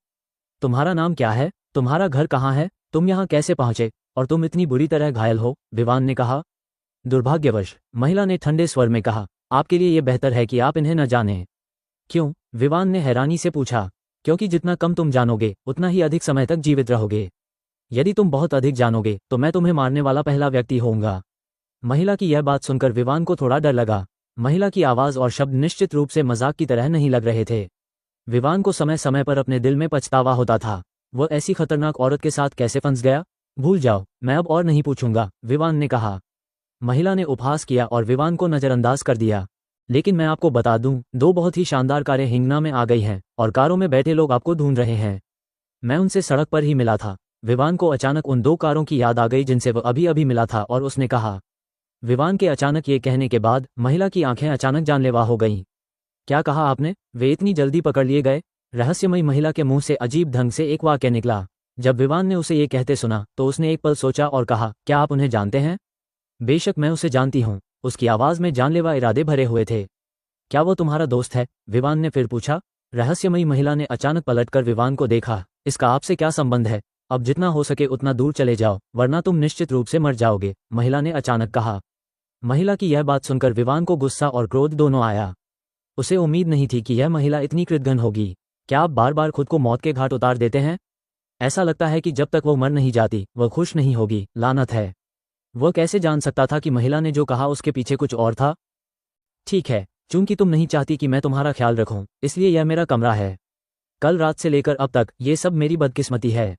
तुम्हारा नाम क्या है? तुम्हारा घर कहाँ है? तुम यहाँ कैसे पहुंचे? और तुम इतनी बुरी तरह घायल हो? विवान ने कहा। दुर्भाग्यवश, महिला ने ठंडे स्वर में कहा, आपके लिए यह बेहतर है कि आप इन्हें न जानें। क्यों? विवान ने हैरानी से पूछा। क्योंकि जितना कम तुम जानोगे उतना ही अधिक समय तक जीवित रहोगे। यदि तुम बहुत अधिक जानोगे तो मैं तुम्हें मारने वाला पहला व्यक्ति होऊंगा। महिला की यह बात सुनकर विवान को थोड़ा डर लगा। महिला की आवाज और शब्द निश्चित रूप से मजाक की तरह नहीं लग रहे थे। विवान को समय समय पर अपने दिल में पछतावा होता था। वह ऐसी खतरनाक औरत के साथ कैसे फंस गया? भूल जाओ, मैं अब और नहीं पूछूंगा, विवान ने कहा। महिला ने उपहास किया और विवान को नजरअंदाज कर दिया। लेकिन मैं आपको बता दूं, दो बहुत ही शानदार कारें हिंगना में आ गई हैं और कारों में बैठे लोग आपको ढूंढ रहे हैं। मैं उनसे सड़क पर ही मिला था। विवान को अचानक उन दो कारों की याद आ गई जिनसे वह अभी अभी मिला था और उसने कहा। विवान के अचानक ये कहने के बाद महिला की आंखें अचानक जानलेवा हो गईं। क्या कहा आपने? वे इतनी जल्दी पकड़ लिए गए? रहस्यमयी महिला के मुंह से अजीब ढंग से एक वाक्य निकला। जब विवान ने उसे ये कहते सुना तो उसने एक पल सोचा और कहा, क्या आप उन्हें जानते हैं? बेशक मैं उसे जानती हूँ। उसकी आवाज़ में जानलेवा इरादे भरे हुए थे। क्या वो तुम्हारा दोस्त है? विवान ने फिर पूछा। रहस्यमयी महिला ने अचानक पलटकर विवान को देखा। इसका आपसे क्या संबंध है? अब जितना हो सके उतना दूर चले जाओ, वरना तुम निश्चित रूप से मर जाओगे, महिला ने अचानक कहा। महिला की यह बात सुनकर विवान को गुस्सा और क्रोध दोनों आया। उसे उम्मीद नहीं थी कि यह महिला इतनी कृतघ्न होगी। क्या आप बार बार खुद को मौत के घाट उतार देते हैं? ऐसा लगता है कि जब तक वो मर नहीं जाती वह खुश नहीं होगी, लानत है। वह कैसे जान सकता था कि महिला ने जो कहा उसके पीछे कुछ और था? ठीक है, चूंकि तुम नहीं चाहती कि मैं तुम्हारा ख्याल रखूं, इसलिए यह मेरा कमरा है। कल रात से लेकर अब तक ये सब मेरी बदकिस्मती है।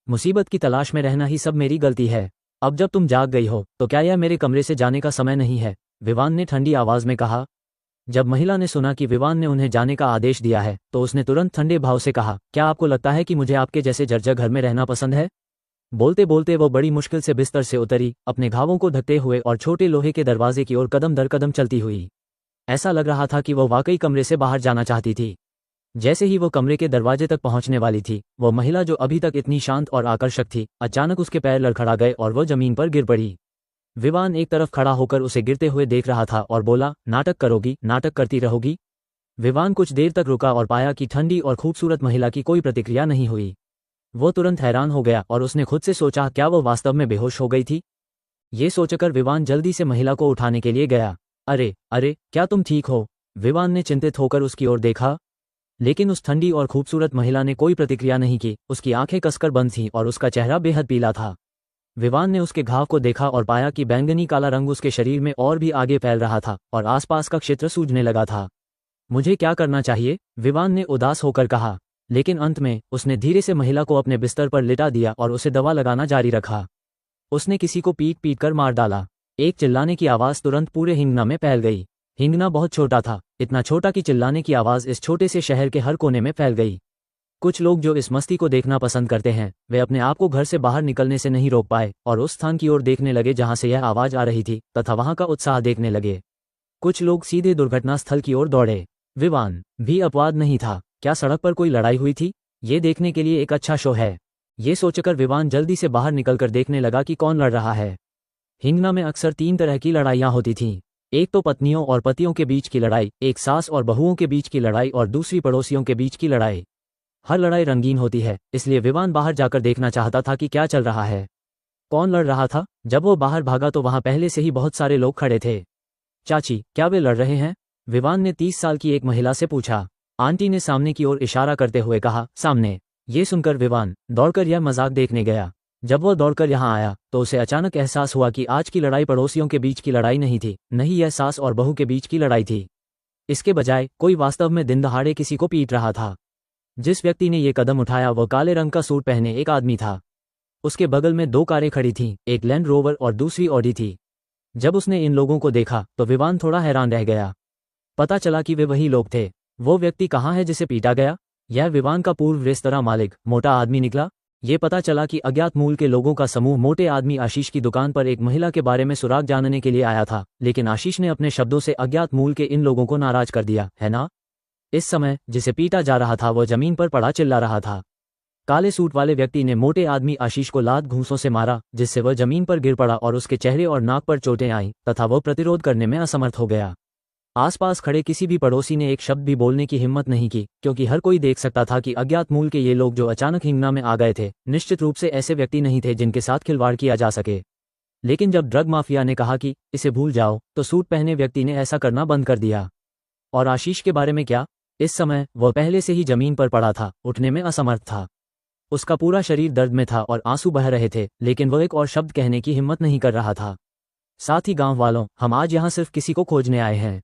मुसीबत की तलाश में रहना ही सब मेरी गलती है। अब जब तुम जाग गई हो तो क्या यह मेरे कमरे से जाने का समय नहीं है? विवान ने ठंडी आवाज में कहा। जब महिला ने सुना कि विवान ने उन्हें जाने का आदेश दिया है तो उसने तुरंत ठंडे भाव से कहा, क्या आपको लगता है कि मुझे आपके जैसे जर्जर घर में रहना पसंद है? बोलते बोलते वो बड़ी मुश्किल से बिस्तर से उतरी, अपने घावों को ढकते हुए और छोटे लोहे के दरवाजे की ओर कदम दर कदम चलती हुई। ऐसा लग रहा था कि वो वाकई कमरे से बाहर जाना चाहती थी। जैसे ही वो कमरे के दरवाजे तक पहुंचने वाली थी, वो महिला जो अभी तक इतनी शांत और आकर्षक थी, अचानक उसके पैर लड़खड़ा गए और वो जमीन पर गिर पड़ी। विवान एक तरफ खड़ा होकर उसे गिरते हुए देख रहा था और बोला, नाटक करोगी, नाटक करती रहोगी? विवान कुछ देर तक रुका और पाया कि ठंडी और खूबसूरत महिला की कोई प्रतिक्रिया नहीं हुई। वो तुरंत हैरान हो गया और उसने खुद से सोचा, क्या वो वास्तव में बेहोश हो गई थी? ये सोचकर विवान जल्दी से महिला को उठाने के लिए गया। अरे अरे, क्या तुम ठीक हो? विवान ने चिंतित होकर उसकी ओर देखा, लेकिन उस ठंडी और खूबसूरत महिला ने कोई प्रतिक्रिया नहीं की। उसकी आंखें कसकर बंद थीं और उसका चेहरा बेहद पीला था। विवान ने उसके घाव को देखा और पाया कि बैंगनी काला रंग उसके शरीर में और भी आगे फैल रहा था और आसपास का क्षेत्र सूजने लगा था। मुझे क्या करना चाहिए? विवान ने उदास होकर कहा, लेकिन अंत में उसने धीरे से महिला को अपने बिस्तर पर लिटा दिया और उसे दवा लगाना जारी रखा। उसने किसी को पीट पीट कर मार डाला। एक चिल्लाने की आवाज़ तुरंत पूरे हिंगना में फैल गई। हिंगना बहुत छोटा था, इतना छोटा कि चिल्लाने की आवाज़ इस छोटे से शहर के हर कोने में फैल गई। कुछ लोग जो इस मस्ती को देखना पसंद करते हैं, वे अपने आप को घर से बाहर निकलने से नहीं रोक पाए और उस स्थान की ओर देखने लगे जहां से यह आवाज़ आ रही थी तथा वहां का उत्साह देखने लगे। कुछ लोग सीधे दुर्घटना स्थल की ओर दौड़े। विवान भी अपवाद नहीं था। क्या सड़क पर कोई लड़ाई हुई थी? ये देखने के लिए एक अच्छा शो है। ये सोचकर विवान जल्दी से बाहर निकलकर देखने लगा कि कौन लड़ रहा है। हिंगना में अक्सर 3 तरह की लड़ाइयाँ होती थीं। एक तो पत्नियों और पतियों के बीच की लड़ाई, एक सास और बहुओं के बीच की लड़ाई और दूसरी पड़ोसियों के बीच की लड़ाई। हर लड़ाई रंगीन होती है, इसलिए विवान बाहर जाकर देखना चाहता था कि क्या चल रहा है, कौन लड़ रहा था। जब वो बाहर भागा तो वहां पहले से ही बहुत सारे लोग खड़े थे। चाची, क्या वे लड़ रहे हैं? विवान ने 30 साल की एक महिला से पूछा। आंटी ने सामने की ओर इशारा करते हुए कहा, सामने। ये सुनकर विवान दौड़कर यह मजाक देखने गया। जब वह दौड़कर यहाँ आया तो उसे अचानक एहसास हुआ कि आज की लड़ाई पड़ोसियों के बीच की लड़ाई नहीं थी, नहीं यह सास और बहू के बीच की लड़ाई थी। इसके बजाय कोई वास्तव में दिन दहाड़े किसी को पीट रहा था। जिस व्यक्ति ने ये कदम उठाया वह काले रंग का सूट पहने एक आदमी था। उसके बगल में 2 कारें खड़ी थीं, एक लैंड रोवर और दूसरी ऑडी थी। जब उसने इन लोगों को देखा तो विवान थोड़ा हैरान रह गया। पता चला कि वे वही लोग थे। वो व्यक्ति कहाँ है जिसे पीटा गया? यह विवान का पूर्व रेस्तरां मालिक मोटा आदमी निकला। ये पता चला कि अज्ञात मूल के लोगों का समूह मोटे आदमी आशीष की दुकान पर एक महिला के बारे में सुराग जानने के लिए आया था, लेकिन आशीष ने अपने शब्दों से अज्ञात मूल के इन लोगों को नाराज कर दिया, है ना? इस समय जिसे पीटा जा रहा था वह जमीन पर पड़ा चिल्ला रहा था। काले सूट वाले व्यक्ति ने मोटे आदमी आशीष को लात घूंसों से मारा, जिससे वह जमीन पर गिर पड़ा और उसके चेहरे और नाक पर चोटें आईं तथा वह प्रतिरोध करने में असमर्थ हो गया। आसपास खड़े किसी भी पड़ोसी ने एक शब्द भी बोलने की हिम्मत नहीं की, क्योंकि हर कोई देख सकता था कि अज्ञात मूल के ये लोग जो अचानक हिंगना में आ गए थे, निश्चित रूप से ऐसे व्यक्ति नहीं थे जिनके साथ खिलवाड़ किया जा सके। लेकिन जब ड्रग माफिया ने कहा कि इसे भूल जाओ, तो सूट पहने व्यक्ति ने ऐसा करना बंद कर दिया। और आशीष के बारे में क्या? इस समय वह पहले से ही जमीन पर पड़ा था, उठने में असमर्थ था। उसका पूरा शरीर दर्द में था और आंसू बह रहे थे, लेकिन वह एक और शब्द कहने की हिम्मत नहीं कर रहा था। साथ ही गांव वालों, हम आज यहाँ सिर्फ किसी को खोजने आए हैं।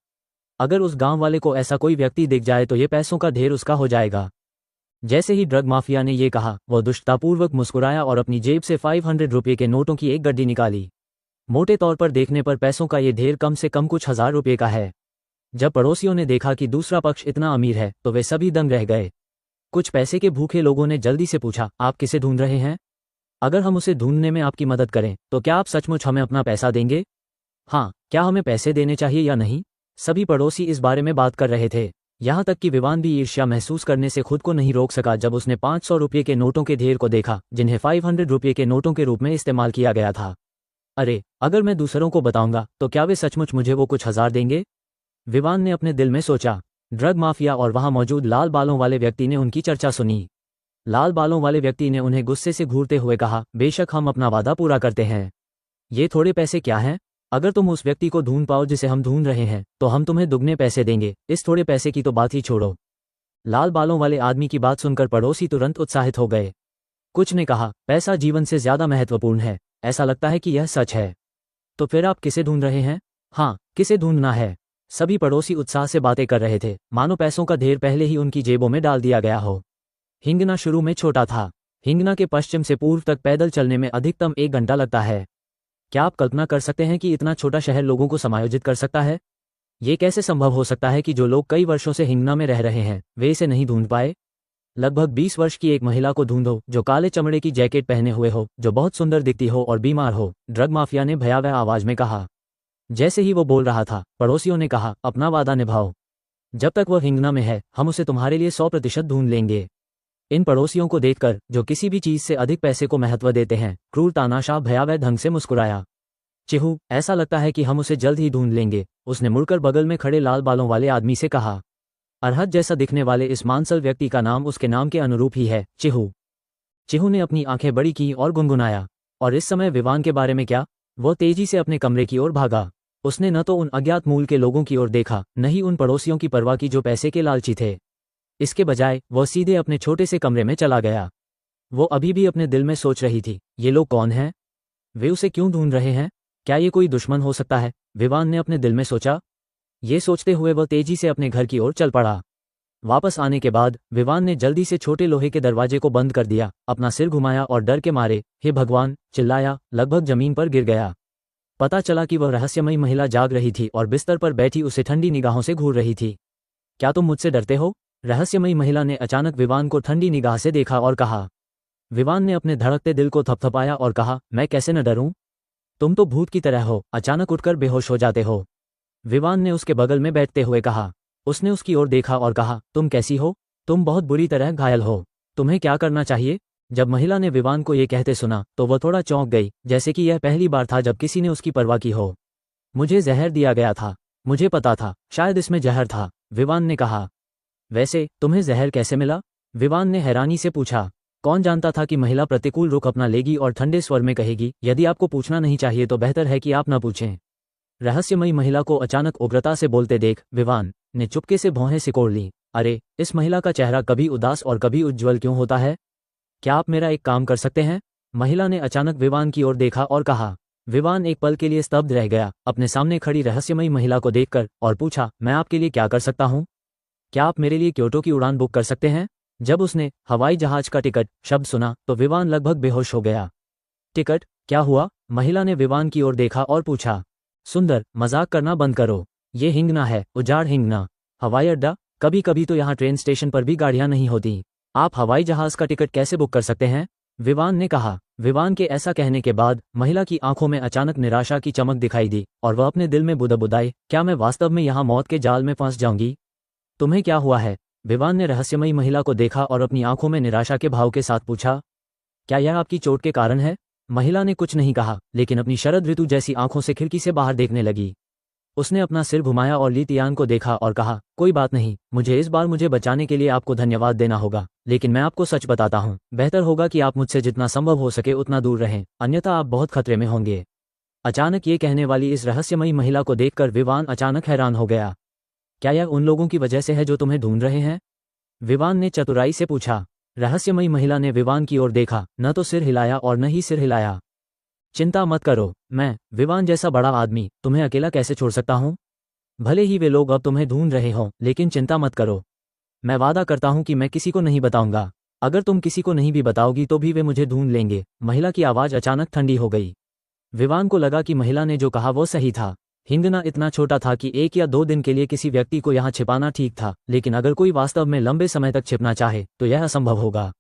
अगर उस गांव वाले को ऐसा कोई व्यक्ति दिख जाए तो ये पैसों का ढेर उसका हो जाएगा। जैसे ही ड्रग माफिया ने ये कहा, वह दुष्टतापूर्वक मुस्कुराया और अपनी जेब से 500 रुपये के नोटों की एक गड्डी निकाली। मोटे तौर पर देखने पर पैसों का ये ढेर कम से कम कुछ 1000 रुपये का है। जब पड़ोसियों ने देखा कि दूसरा पक्ष इतना अमीर है तो वे सभी दंग रह गए। कुछ पैसे के भूखे लोगों ने जल्दी से पूछा, आप किसे ढूंढ रहे हैं? अगर हम उसे ढूंढने में आपकी मदद करें तो क्या आप सचमुच हमें अपना पैसा देंगे? हाँ, क्या हमें पैसे देने चाहिए या नहीं? सभी पड़ोसी इस बारे में बात कर रहे थे। यहाँ तक कि विवान भी ईर्ष्या महसूस करने से खुद को नहीं रोक सका जब उसने 500 रुपये के नोटों के ढेर को देखा जिन्हें 500 रुपये के नोटों के रूप में इस्तेमाल किया गया था। अरे, अगर मैं दूसरों को बताऊंगा तो क्या वे सचमुच मुझे वो कुछ हजार देंगे? विवान ने अपने दिल में सोचा। ड्रग माफिया और वहां मौजूद लाल बालों वाले व्यक्ति ने उनकी चर्चा सुनी। लाल बालों वाले व्यक्ति ने उन्हें गुस्से से घूरते हुए कहा, बेशक हम अपना वादा पूरा करते हैं। ये थोड़े पैसे क्या हैं? अगर तुम उस व्यक्ति को ढूंढ पाओ जिसे हम ढूंढ रहे हैं तो हम तुम्हें दुगने पैसे देंगे। इस थोड़े पैसे की तो बात ही छोड़ो। लाल बालों वाले आदमी की बात सुनकर पड़ोसी तुरंत उत्साहित हो गए। कुछ ने कहा, पैसा जीवन से ज्यादा महत्वपूर्ण है। ऐसा लगता है कि यह सच है। तो फिर आप किसे ढूंढ रहे हैं? हाँ, किसे ढूंढना है? सभी पड़ोसी उत्साह से बातें कर रहे थे, मानो पैसों का ढेर पहले ही उनकी जेबों में डाल दिया गया हो। हिंगना शुरू में छोटा था। हिंगना के पश्चिम से पूर्व तक पैदल चलने में अधिकतम 1 घंटा लगता है। क्या आप कल्पना कर सकते हैं कि इतना छोटा शहर लोगों को समायोजित कर सकता है? ये कैसे संभव हो सकता है कि जो लोग कई वर्षों से हिंगना में रह रहे हैं वे इसे नहीं ढूंढ पाए? लगभग 20 वर्ष की एक महिला को ढूंढो जो काले चमड़े की जैकेट पहने हुए हो, जो बहुत सुंदर दिखती हो और बीमार हो, ड्रग माफिया ने भयावह आवाज में कहा। जैसे ही वो बोल रहा था, पड़ोसियों ने कहा, अपना वादा निभाओ। जब तक वह हिंगना में है हम उसे तुम्हारे लिए 100% ढूंढ लेंगे। इन पड़ोसियों को देखकर, जो किसी भी चीज से अधिक पैसे को महत्व देते हैं, क्रूर तानाशाह भयावह ढंग से मुस्कुराया। चिहू, ऐसा लगता है कि हम उसे जल्द ही ढूंढ लेंगे, उसने मुड़कर बगल में खड़े लाल बालों वाले आदमी से कहा। अरहत जैसा दिखने वाले इस मांसल व्यक्ति का नाम उसके नाम के अनुरूप ही है, चिहू। चिहू ने अपनी आंखें बड़ी की और गुनगुनाया। और इस समय विवान के बारे में क्या? वो तेजी से अपने कमरे की ओर भागा। उसने न तो उन अज्ञात मूल के लोगों की ओर देखा, न ही उन पड़ोसियों की परवाह की जो पैसे के लालची थे। इसके बजाय वह सीधे अपने छोटे से कमरे में चला गया। वो अभी भी अपने दिल में सोच रही थी, ये लोग कौन हैं? वे उसे क्यों ढूंढ रहे हैं? क्या ये कोई दुश्मन हो सकता है? विवान ने अपने दिल में सोचा। ये सोचते हुए वह तेजी से अपने घर की ओर चल पड़ा। वापस आने के बाद विवान ने जल्दी से छोटे लोहे के दरवाजे को बंद कर दिया, अपना सिर घुमाया और डर के मारे, हे भगवान, चिल्लाया, लगभग जमीन पर गिर गया। पता चला कि वह रहस्यमयी महिला जाग रही थी और बिस्तर पर बैठी उसे ठंडी निगाहों से घूर रही थी। क्या तुम मुझसे डरते हो? रहस्यमयी महिला ने अचानक विवान को ठंडी निगाह से देखा और कहा। विवान ने अपने धड़कते दिल को थपथपाया और कहा, मैं कैसे न डरूं? तुम तो भूत की तरह हो, अचानक उठकर बेहोश हो जाते हो। विवान ने उसके बगल में बैठते हुए कहा। उसने उसकी ओर देखा और कहा, तुम कैसी हो? तुम बहुत बुरी तरह घायल हो। तुम्हें क्या करना चाहिए? जब महिला ने विवान को ये कहते सुना तो वह थोड़ा चौंक गई, जैसे कि यह पहली बार था जब किसी ने उसकी परवाह की हो। मुझे जहर दिया गया था। मुझे पता था, शायद इसमें जहर था, विवान ने कहा। वैसे तुम्हें जहर कैसे मिला? विवान ने हैरानी से पूछा। कौन जानता था कि महिला प्रतिकूल रुख अपना लेगी और ठंडे स्वर में कहेगी, यदि आपको पूछना नहीं चाहिए तो बेहतर है कि आप न पूछें। रहस्यमयी महिला को अचानक उग्रता से बोलते देख विवान ने चुपके से भौहें सिकोड़ ली। अरे, इस महिला का चेहरा कभी उदास और कभी उज्ज्वल क्यों होता है? क्या आप मेरा एक काम कर सकते हैं? महिला ने अचानक विवान की ओर देखा और कहा। विवान एक पल के लिए स्तब्ध रह गया, अपने सामने खड़ी रहस्यमयी महिला को देखकर, और पूछा, मैं आपके लिए क्या कर सकता हूँ? क्या आप मेरे लिए क्योटो की उड़ान बुक कर सकते हैं? जब उसने हवाई जहाज का टिकट शब्द सुना तो विवान लगभग बेहोश हो गया। टिकट? क्या हुआ? महिला ने विवान की ओर देखा और पूछा। सुंदर, मजाक करना बंद करो। ये हिंगना है, उजाड़ हिंगना। हवाई अड्डा? कभी कभी तो यहाँ ट्रेन स्टेशन पर भी गाड़ियाँ नहीं होती। आप हवाई जहाज का टिकट कैसे बुक कर सकते हैं? विवान ने कहा। विवान के ऐसा कहने के बाद महिला की आंखों में अचानक निराशा की चमक दिखाई दी और वह अपने दिल में बुदबुदाई, क्या मैं वास्तव में यहाँ मौत के जाल में फंस जाऊंगी? तुम्हें क्या हुआ है? विवान ने रहस्यमयी महिला को देखा और अपनी आंखों में निराशा के भाव के साथ पूछा। क्या यह आपकी चोट के कारण है? महिला ने कुछ नहीं कहा, लेकिन अपनी शरद ऋतु जैसी आंखों से खिड़की से बाहर देखने लगी। उसने अपना सिर घुमाया और ली तियान को देखा और कहा, कोई बात नहीं, इस बार मुझे बचाने के लिए आपको धन्यवाद देना होगा, लेकिन मैं आपको सच बताता हूँ, बेहतर होगा कि आप मुझसे जितना संभव हो सके उतना दूर रहें, अन्यथा आप बहुत खतरे में होंगे। अचानक ये कहने वाली इस रहस्यमयी महिला को देखकर विवान अचानक हैरान हो गया। क्या यह उन लोगों की वजह से है जो तुम्हें ढूंढ रहे हैं? विवान ने चतुराई से पूछा। रहस्यमयी महिला ने विवान की ओर देखा, न तो सिर हिलाया और न ही सिर हिलाया। चिंता मत करो, मैं, विवान जैसा बड़ा आदमी, तुम्हें अकेला कैसे छोड़ सकता हूँ? भले ही वे लोग अब तुम्हें ढूंढ रहे हों, लेकिन चिंता मत करो। मैं वादा करता हूँ कि मैं किसी को नहीं बताऊंगा। अगर तुम किसी को नहीं भी बताओगी तो भी वे मुझे ढूंढ लेंगे। महिला की आवाज अचानक ठंडी हो गई। विवान को लगा कि महिला ने जो कहा वो सही था। हिंगना इतना छोटा था कि 1 या 2 दिन के लिए किसी व्यक्ति को यहाँ छिपाना ठीक था, लेकिन अगर कोई वास्तव में लंबे समय तक छिपना चाहे तो यह असंभव होगा।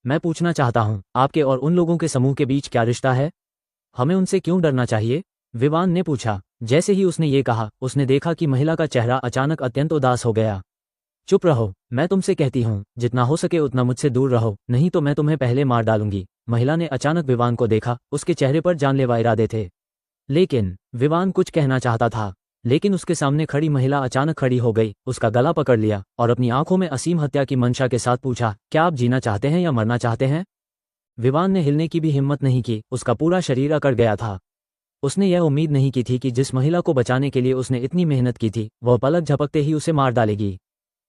मैं पूछना चाहता हूँ, आपके और उन लोगों के समूह के बीच क्या रिश्ता है? हमें उनसे क्यों डरना चाहिए? विवान ने पूछा। जैसे ही उसने ये कहा, उसने देखा कि महिला का चेहरा अचानक अत्यंत उदास हो गया। चुप रहो, मैं तुमसे कहती हूँ, जितना हो सके उतना मुझसे दूर रहो, नहीं तो मैं तुम्हें पहले मार डालूंगी। महिला ने अचानक विवान को देखा, उसके चेहरे पर जानलेवा इरादे थे। लेकिन विवान कुछ कहना चाहता था, लेकिन उसके सामने खड़ी महिला अचानक खड़ी हो गई, उसका गला पकड़ लिया और अपनी आंखों में असीम हत्या की मंशा के साथ पूछा, क्या आप जीना चाहते हैं या मरना चाहते हैं? विवान ने हिलने की भी हिम्मत नहीं की, उसका पूरा शरीर अकड़ गया था। उसने यह उम्मीद नहीं की थी कि जिस महिला को बचाने के लिए उसने इतनी मेहनत की थी, वह पलक झपकते ही उसे मार डालेगी।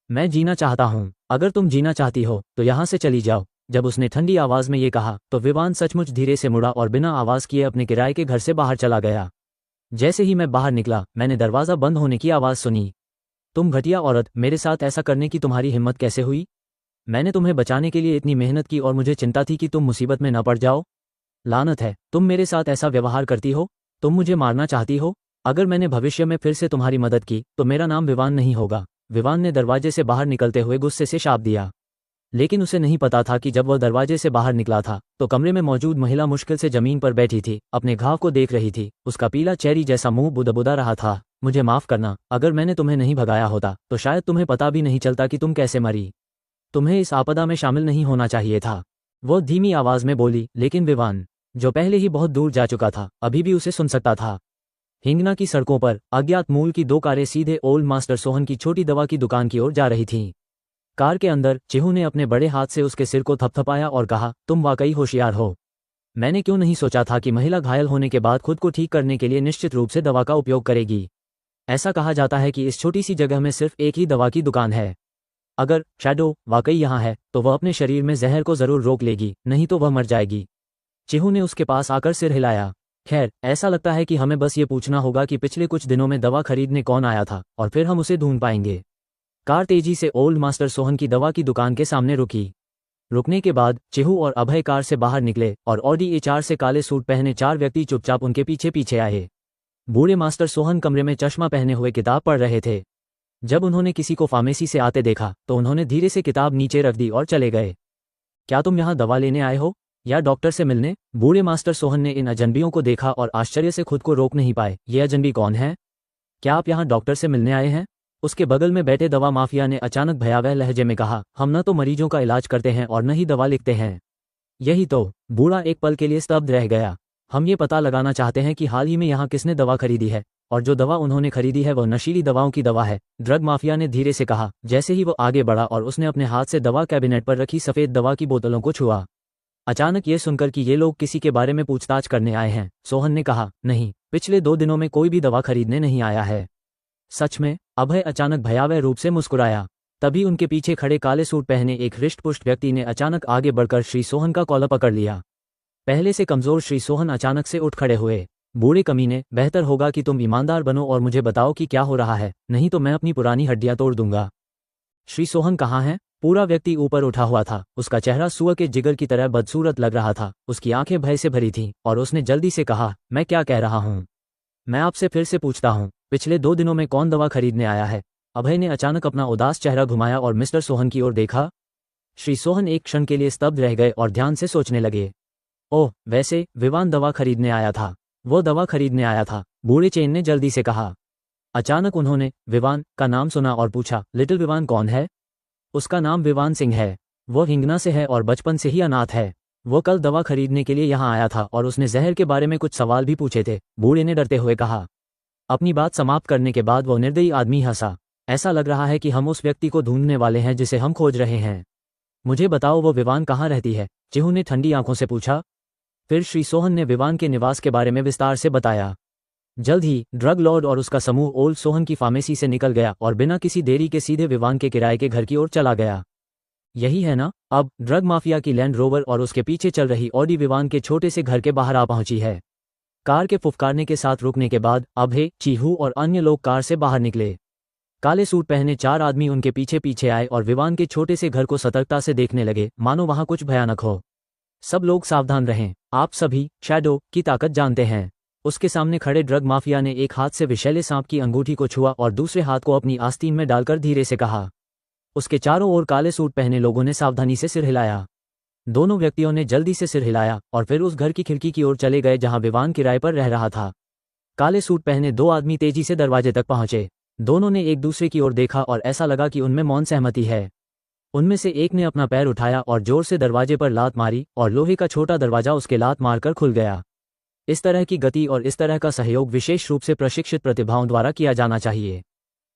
मैं जीना चाहता हूँ, अगर तुम जीना चाहती हो तो यहाँ से चली जाओ। जब उसने ठंडी आवाज में ये कहा तो विवान सचमुच धीरे से मुड़ा और बिना आवाज किए अपने किराए के घर से बाहर चला गया। जैसे ही मैं बाहर निकला, मैंने दरवाजा बंद होने की आवाज सुनी। तुम घटिया औरत, मेरे साथ ऐसा करने की तुम्हारी हिम्मत कैसे हुई? मैंने तुम्हें बचाने के लिए इतनी मेहनत की और मुझे चिंता थी कि तुम मुसीबत में न पड़ जाओ। लानत है, तुम मेरे साथ ऐसा व्यवहार करती हो? तुम मुझे मारना चाहती हो? अगर मैंने भविष्य में फिर से तुम्हारी मदद की तो मेरा नाम विवान नहीं होगा। विवान ने दरवाजे से बाहर निकलते हुए गुस्से से शाप दिया। लेकिन उसे नहीं पता था कि जब वह दरवाजे से बाहर निकला था तो कमरे में मौजूद महिला मुश्किल से जमीन पर बैठी थी, अपने घाव को देख रही थी। उसका पीला चेरी जैसा मुंह बुदबुदा रहा था। मुझे माफ करना, अगर मैंने तुम्हें नहीं भगाया होता तो शायद तुम्हें पता भी नहीं चलता कि तुम कैसे मरी। तुम्हें इस आपदा में शामिल नहीं होना चाहिए था, वो धीमी आवाज में बोली। लेकिन विवान, जो पहले ही बहुत दूर जा चुका था, अभी भी उसे सुन सकता था। हिंगना की सड़कों पर अज्ञात मूल की 2 कारें सीधे ओल्ड मास्टर सोहन की छोटी दवा की दुकान की ओर जा रही थीं। कार के अंदर चिहू ने अपने बड़े हाथ से उसके सिर को थपथपाया और कहा, तुम वाकई होशियार हो। मैंने क्यों नहीं सोचा था कि महिला घायल होने के बाद खुद को ठीक करने के लिए निश्चित रूप से दवा का उपयोग करेगी। ऐसा कहा जाता है कि इस छोटी सी जगह में सिर्फ एक ही दवा की दुकान है। अगर शैडो वाकई यहाँ है तो वह अपने शरीर में जहर को जरूर रोक लेगी, नहीं तो वह मर जाएगी। चिहू ने उसके पास आकर सिर हिलाया। खैर, ऐसा लगता है कि हमें बस ये पूछना होगा कि पिछले कुछ दिनों में दवा खरीदने कौन आया था, और फिर हम उसे ढूंढ पाएंगे। कार तेजी से ओल्ड मास्टर सोहन की दवा की दुकान के सामने रुकी। रुकने के बाद चिहू और अभय कार से बाहर निकले और ऑडी A4 से काले सूट पहने 4 व्यक्ति चुपचाप उनके पीछे पीछे आए। बूढ़े मास्टर सोहन कमरे में चश्मा पहने हुए किताब पढ़ रहे थे। जब उन्होंने किसी को फार्मेसी से आते देखा तो उन्होंने धीरे से किताब नीचे रख दी और चले गए। क्या तुम यहाँ दवा लेने आए हो या डॉक्टर से मिलने? बूढ़े मास्टर सोहन ने इन अजनबियों को देखा और आश्चर्य से खुद को रोक नहीं पाए। ये अजनबी कौन है? क्या आप यहाँ डॉक्टर से मिलने आए हैं? उसके बगल में बैठे दवा माफिया ने अचानक भयावह लहजे में कहा, हम न तो मरीजों का इलाज करते हैं और न ही दवा लिखते हैं। यही तो। बूढ़ा एक पल के लिए स्तब्ध रह गया। हम ये पता लगाना चाहते हैं कि हाल ही में यहाँ किसने दवा खरीदी है, और जो दवा उन्होंने खरीदी है वह नशीली दवाओं की दवा है। ड्रग माफिया ने धीरे से कहा, जैसे ही वो आगे बढ़ा और उसने अपने हाथ से दवा कैबिनेट पर रखी सफेद दवा की बोतलों को छुआ। अचानक ये सुनकर कि ये लोग किसी के बारे में पूछताछ करने आए हैं, सोहन ने कहा, नहीं, पिछले 2 दिनों में कोई भी दवा खरीदने नहीं आया है। सच में? अभय अचानक भयावह रूप से मुस्कुराया। तभी उनके पीछे खड़े काले सूट पहने एक हृष्टपुष्ट व्यक्ति ने अचानक आगे बढ़कर श्री सोहन का कॉलर पकड़ लिया। पहले से कमजोर श्री सोहन अचानक से उठ खड़े हुए। बूढ़े कमीने, बेहतर होगा कि तुम ईमानदार बनो और मुझे बताओ कि क्या हो रहा है, नहीं तो मैं अपनी पुरानी हड्डियां तोड़ दूंगा। श्री सोहन कहाँ हैं? पूरा व्यक्ति ऊपर उठा हुआ था। उसका चेहरा सुअर के जिगर की तरह बदसूरत लग रहा था। उसकी आंखें भय से भरी थीं और उसने जल्दी से कहा, मैं क्या कह रहा हूँ? मैं आपसे फिर से पूछता हूँ, पिछले 2 दिनों में कौन दवा खरीदने आया है? अभय ने अचानक अपना उदास चेहरा घुमाया और मिस्टर सोहन की ओर देखा। श्री सोहन एक क्षण के लिए स्तब्ध रह गए और ध्यान से सोचने लगे। ओह, वैसे विवान दवा खरीदने आया था। वो दवा खरीदने आया था, बूढ़े चेन ने जल्दी से कहा। अचानक उन्होंने विवान का नाम सुना और पूछा, लिटिल विवान कौन है? उसका नाम विवान सिंह है। वो हिंगना से है और बचपन से ही अनाथ है। वो कल दवा खरीदने के लिए यहाँ आया था और उसने जहर के बारे में कुछ सवाल भी पूछे थे, बूढ़े ने डरते हुए कहा। अपनी बात समाप्त करने के बाद वो निर्दयी आदमी हंसा। ऐसा लग रहा है कि हम उस व्यक्ति को ढूंढने वाले हैं जिसे हम खोज रहे हैं। मुझे बताओ, वो विवान कहाँ रहती है? चिहू ने ठंडी आंखों से पूछा। फिर श्री सोहन ने विवान के निवास के बारे में विस्तार से बताया। जल्द ही ड्रग लॉर्ड और उसका समूह ओल्ड सोहन की फार्मेसी से निकल गया और बिना किसी देरी के सीधे विवान के किराए के घर की ओर चला गया। यही है ना? अब ड्रग माफिया की लैंड रोवर और उसके पीछे चल रही ऑडी विवान के छोटे से घर के बाहर आ पहुंची है। कार के फुफकारने के साथ रुकने के बाद अभय, चीहू और अन्य लोग कार से बाहर निकले। काले सूट पहने 4 आदमी उनके पीछे पीछे आए और विवान के छोटे से घर को सतर्कता से देखने लगे, मानो वहां कुछ भयानक हो। सब लोग सावधान रहें, आप सभी शैडो की ताकत जानते हैं। उसके सामने खड़े ड्रग माफिया ने एक हाथ से विषैले सांप की अंगूठी को छुआ और दूसरे हाथ को अपनी आस्तीन में डालकर धीरे से कहा। उसके चारों ओर काले सूट पहने लोगों ने सावधानी से सिर हिलाया। दोनों व्यक्तियों ने जल्दी से सिर हिलाया और फिर उस घर की खिड़की की ओर चले गए जहां विवान किराए पर रह रहा था। काले सूट पहने 2 आदमी तेजी से दरवाजे तक पहुंचे। दोनों ने एक दूसरे की ओर देखा और ऐसा लगा कि उनमें मौन सहमति है। उनमें से एक ने अपना पैर उठाया और जोर से दरवाजे पर लात मारी और लोहे का छोटा दरवाजा उसके लात मारकर खुल गया। इस तरह की गति और इस तरह का सहयोग विशेष रूप से प्रशिक्षित प्रतिभाओं द्वारा किया जाना चाहिए।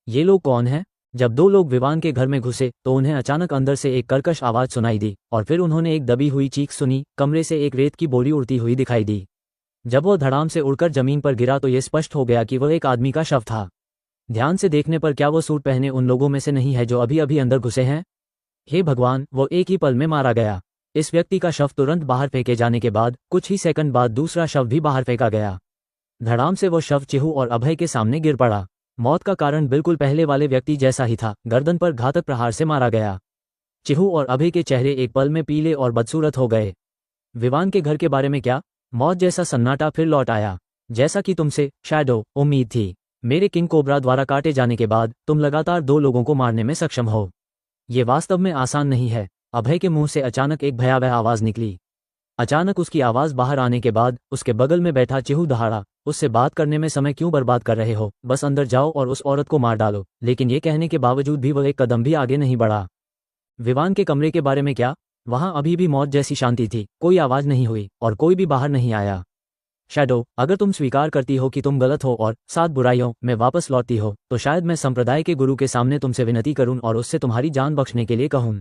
ये लोग कौन हैं? जब दो लोग विवान के घर में घुसे तो उन्हें अचानक अंदर से एक कर्कश आवाज सुनाई दी और फिर उन्होंने एक दबी हुई चीख सुनी। कमरे से एक रेत की बोरी उड़ती हुई दिखाई दी। जब वह धड़ाम से उड़कर जमीन पर गिरा तो यह स्पष्ट हो गया कि वह एक आदमी का शव था। ध्यान से देखने पर क्या वह सूट पहने उन लोगों में से नहीं है जो अभी अभी अंदर घुसे हैं? हे भगवान, वो एक ही पल में मारा गया। इस व्यक्ति का शव तुरंत बाहर फेंके जाने के बाद कुछ ही सेकंड बाद दूसरा शव भी बाहर फेंका गया। धड़ाम से वो शव चिहू और अभय के सामने गिर पड़ा। मौत का कारण बिल्कुल पहले वाले व्यक्ति जैसा ही था, गर्दन पर घातक प्रहार से मारा गया। चिहू और अभय के चेहरे एक पल में पीले और बदसूरत हो गए। विवान के घर के बारे में क्या? मौत जैसा सन्नाटा फिर लौट आया। जैसा कि तुमसे, शैडो, उम्मीद थी। मेरे किंग कोबरा द्वारा काटे जाने के बाद तुम लगातार 2 लोगों को मारने में सक्षम हो। ये वास्तव में आसान नहीं है। अभय के मुंह से अचानक एक भयावह आवाज निकली। अचानक उसकी आवाज बाहर आने के बाद उसके बगल में बैठा चिहू दहाड़ा, उससे बात करने में समय क्यों बर्बाद कर रहे हो? बस अंदर जाओ और उस औरत को मार डालो। लेकिन ये कहने के बावजूद भी वह एक कदम भी आगे नहीं बढ़ा। विवान के कमरे के बारे में क्या? वहां अभी भी मौत जैसी शांति थी। कोई आवाज नहीं हुई और कोई भी बाहर नहीं आया। शैडो, अगर तुम स्वीकार करती हो कि तुम गलत हो और 7 बुराइयों में वापस लौटती हो तो शायद मैं संप्रदाय के गुरु के सामने तुमसे विनती करूं और उससे तुम्हारी जान बख्शने के लिए कहूं।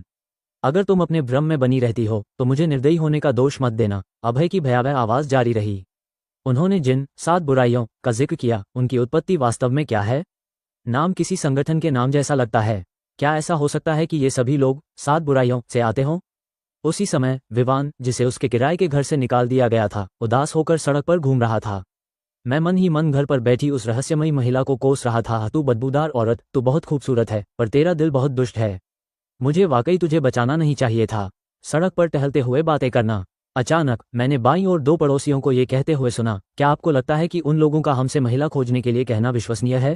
अगर तुम अपने भ्रम में बनी रहती हो तो मुझे निर्दयी होने का दोष मत देना। अभय की भयावह आवाज जारी रही। उन्होंने जिन 7 बुराइयों का जिक्र किया, उनकी उत्पत्ति वास्तव में क्या है? नाम किसी संगठन के नाम जैसा लगता है। क्या ऐसा हो सकता है कि ये सभी लोग 7 बुराइयों से आते हों? उसी समय विवान, जिसे उसके किराए के घर से निकाल दिया गया था, उदास होकर सड़क पर घूम रहा था। मैं मन ही मन घर पर बैठी उस रहस्यमयी महिला को कोस रहा था। तू बदबूदार औरत, तू बहुत खूबसूरत है, पर तेरा दिल बहुत दुष्ट है। मुझे वाकई तुझे बचाना नहीं चाहिए था। सड़क पर टहलते हुए बातें करना। अचानक मैंने बाईं ओर 2 पड़ोसियों को ये कहते हुए सुना, क्या आपको लगता है कि उन लोगों का हमसे महिला खोजने के लिए कहना विश्वसनीय है?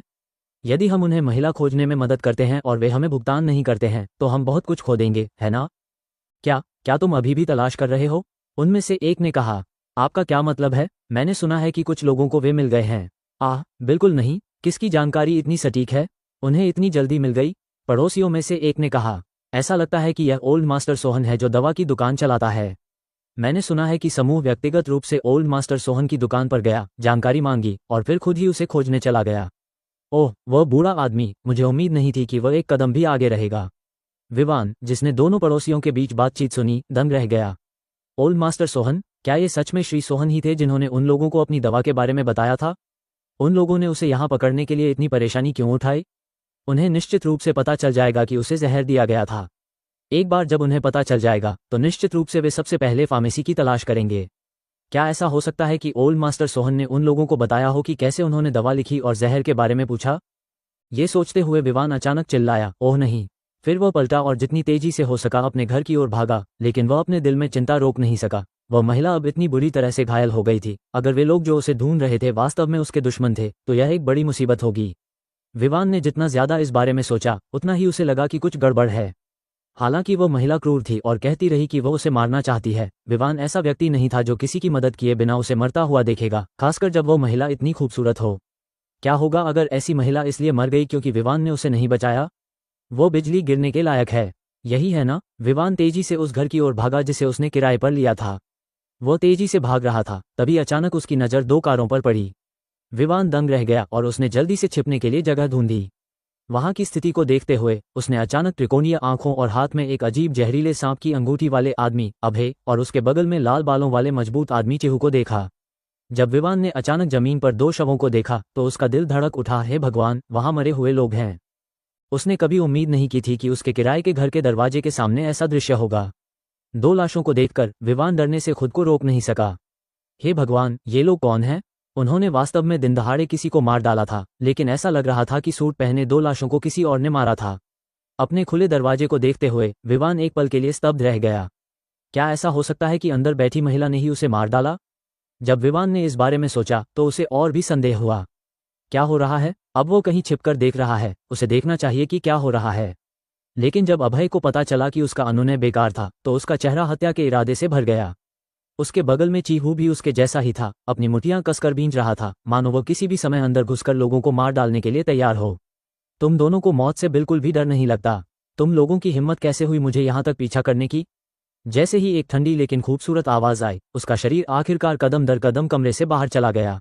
यदि हम उन्हें महिला खोजने में मदद करते हैं और वे हमें भुगतान नहीं करते हैं तो हम बहुत कुछ खो देंगे, है ना? क्या तुम अभी भी तलाश कर रहे हो? उनमें से एक ने कहा। आपका क्या मतलब है? मैंने सुना है कि कुछ लोगों को वे मिल गए हैं। बिल्कुल नहीं। किसकी जानकारी इतनी सटीक है? उन्हें इतनी जल्दी मिल गई? पड़ोसियों में से एक ने कहा। ऐसा लगता है कि यह ओल्ड मास्टर सोहन है जो दवा की दुकान चलाता है। मैंने सुना है कि समूह व्यक्तिगत रूप से ओल्ड मास्टर सोहन की दुकान पर गया, जानकारी मांगी और फिर खुद ही उसे खोजने चला गया। ओह, वह बूढ़ा आदमी, मुझे उम्मीद नहीं थी कि वह एक कदम भी आगे रहेगा। विवान, जिसने दोनों पड़ोसियों के बीच बातचीत सुनी, दंग रह गया। Old master Sohan? क्या ये सच में श्री सोहन ही थे जिन्होंने उन लोगों को अपनी दवा के बारे में बताया था? उन लोगों ने उसे यहाँ पकड़ने के लिए इतनी परेशानी क्यों उठाई? उन्हें निश्चित रूप से पता चल जाएगा कि उसे जहर दिया गया था। एक बार जब उन्हें पता चल जाएगा तो निश्चित रूप से वे सबसे पहले फार्मेसी की तलाश करेंगे। क्या ऐसा हो सकता है कि ओल्ड मास्टर सोहन ने उन लोगों को बताया हो कि कैसे उन्होंने दवा लिखी और जहर के बारे में पूछा? ये सोचते हुए विवान अचानक चिल्लाया, ओह नहीं। फिर वह पलटा और जितनी तेजी से हो सका अपने घर की ओर भागा, लेकिन वह अपने दिल में चिंता रोक नहीं सका। वह महिला अब इतनी बुरी तरह से घायल हो गई थी। अगर वे लोग जो उसे ढूंढ रहे थे वास्तव में उसके दुश्मन थे तो यह एक बड़ी मुसीबत होगी। विवान ने जितना ज्यादा इस बारे में सोचा उतना ही उसे लगा कि कुछ गड़बड़ है। हालांकि वह महिला क्रूर थी और कहती रही कि वह उसे मारना चाहती है। विवान ऐसा व्यक्ति नहीं था जो किसी की मदद किए बिना उसे मरता हुआ देखेगा, खासकर जब वह महिला इतनी खूबसूरत हो। क्या होगा अगर ऐसी महिला इसलिए मर गई क्योंकि विवान ने उसे नहीं बचाया? वो बिजली गिरने के लायक है, यही है ना? विवान तेजी से उस घर की ओर भागा जिसे उसने किराए पर लिया था। वो तेजी से भाग रहा था, तभी अचानक उसकी नज़र 2 कारों पर पड़ी। विवान दंग रह गया और उसने जल्दी से छिपने के लिए जगह ढूंढी। वहां की स्थिति को देखते हुए उसने अचानक त्रिकोणीय आंखों और हाथ में एक अजीब जहरीले सांप की अंगूठी वाले आदमी अभय और उसके बगल में लाल बालों वाले मजबूत आदमी चिहू को देखा। जब विवान ने अचानक जमीन पर 2 शवों को देखा तो उसका दिल धड़क उठा। हे भगवान, वहां मरे हुए लोग हैं। उसने कभी उम्मीद नहीं की थी कि उसके किराए के घर के दरवाजे के सामने ऐसा दृश्य होगा। 2 लाशों को देखकर विवान डरने से खुद को रोक नहीं सका। हे भगवान, ये लोग कौन हैं? उन्होंने वास्तव में दिनदहाड़े किसी को मार डाला था, लेकिन ऐसा लग रहा था कि सूट पहने 2 लाशों को किसी और ने मारा था। अपने खुले दरवाजे को देखते हुए विवान एक पल के लिए स्तब्ध रह गया। क्या ऐसा हो सकता है कि अंदर बैठी महिला ने ही उसे मार डाला? जब विवान ने इस बारे में सोचा तो उसे और भी संदेह हुआ। क्या हो रहा है? अब वो कहीं छिपकर देख रहा है, उसे देखना चाहिए कि क्या हो रहा है। लेकिन जब अभय को पता चला कि उसका अनुनय बेकार था तो उसका चेहरा हत्या के इरादे से भर गया। उसके बगल में चीहू भी उसके जैसा ही था, अपनी मुठियां कसकर भींच रहा था, मानो वो किसी भी समय अंदर घुसकर लोगों को मार डालने के लिए तैयार हो। तुम दोनों को मौत से बिल्कुल भी डर नहीं लगता। तुम लोगों की हिम्मत कैसे हुई मुझे यहाँ तक पीछा करने की? जैसे ही एक ठंडी लेकिन खूबसूरत आवाज आई, उसका शरीर आखिरकार कदम दर कदम कमरे से बाहर चला गया।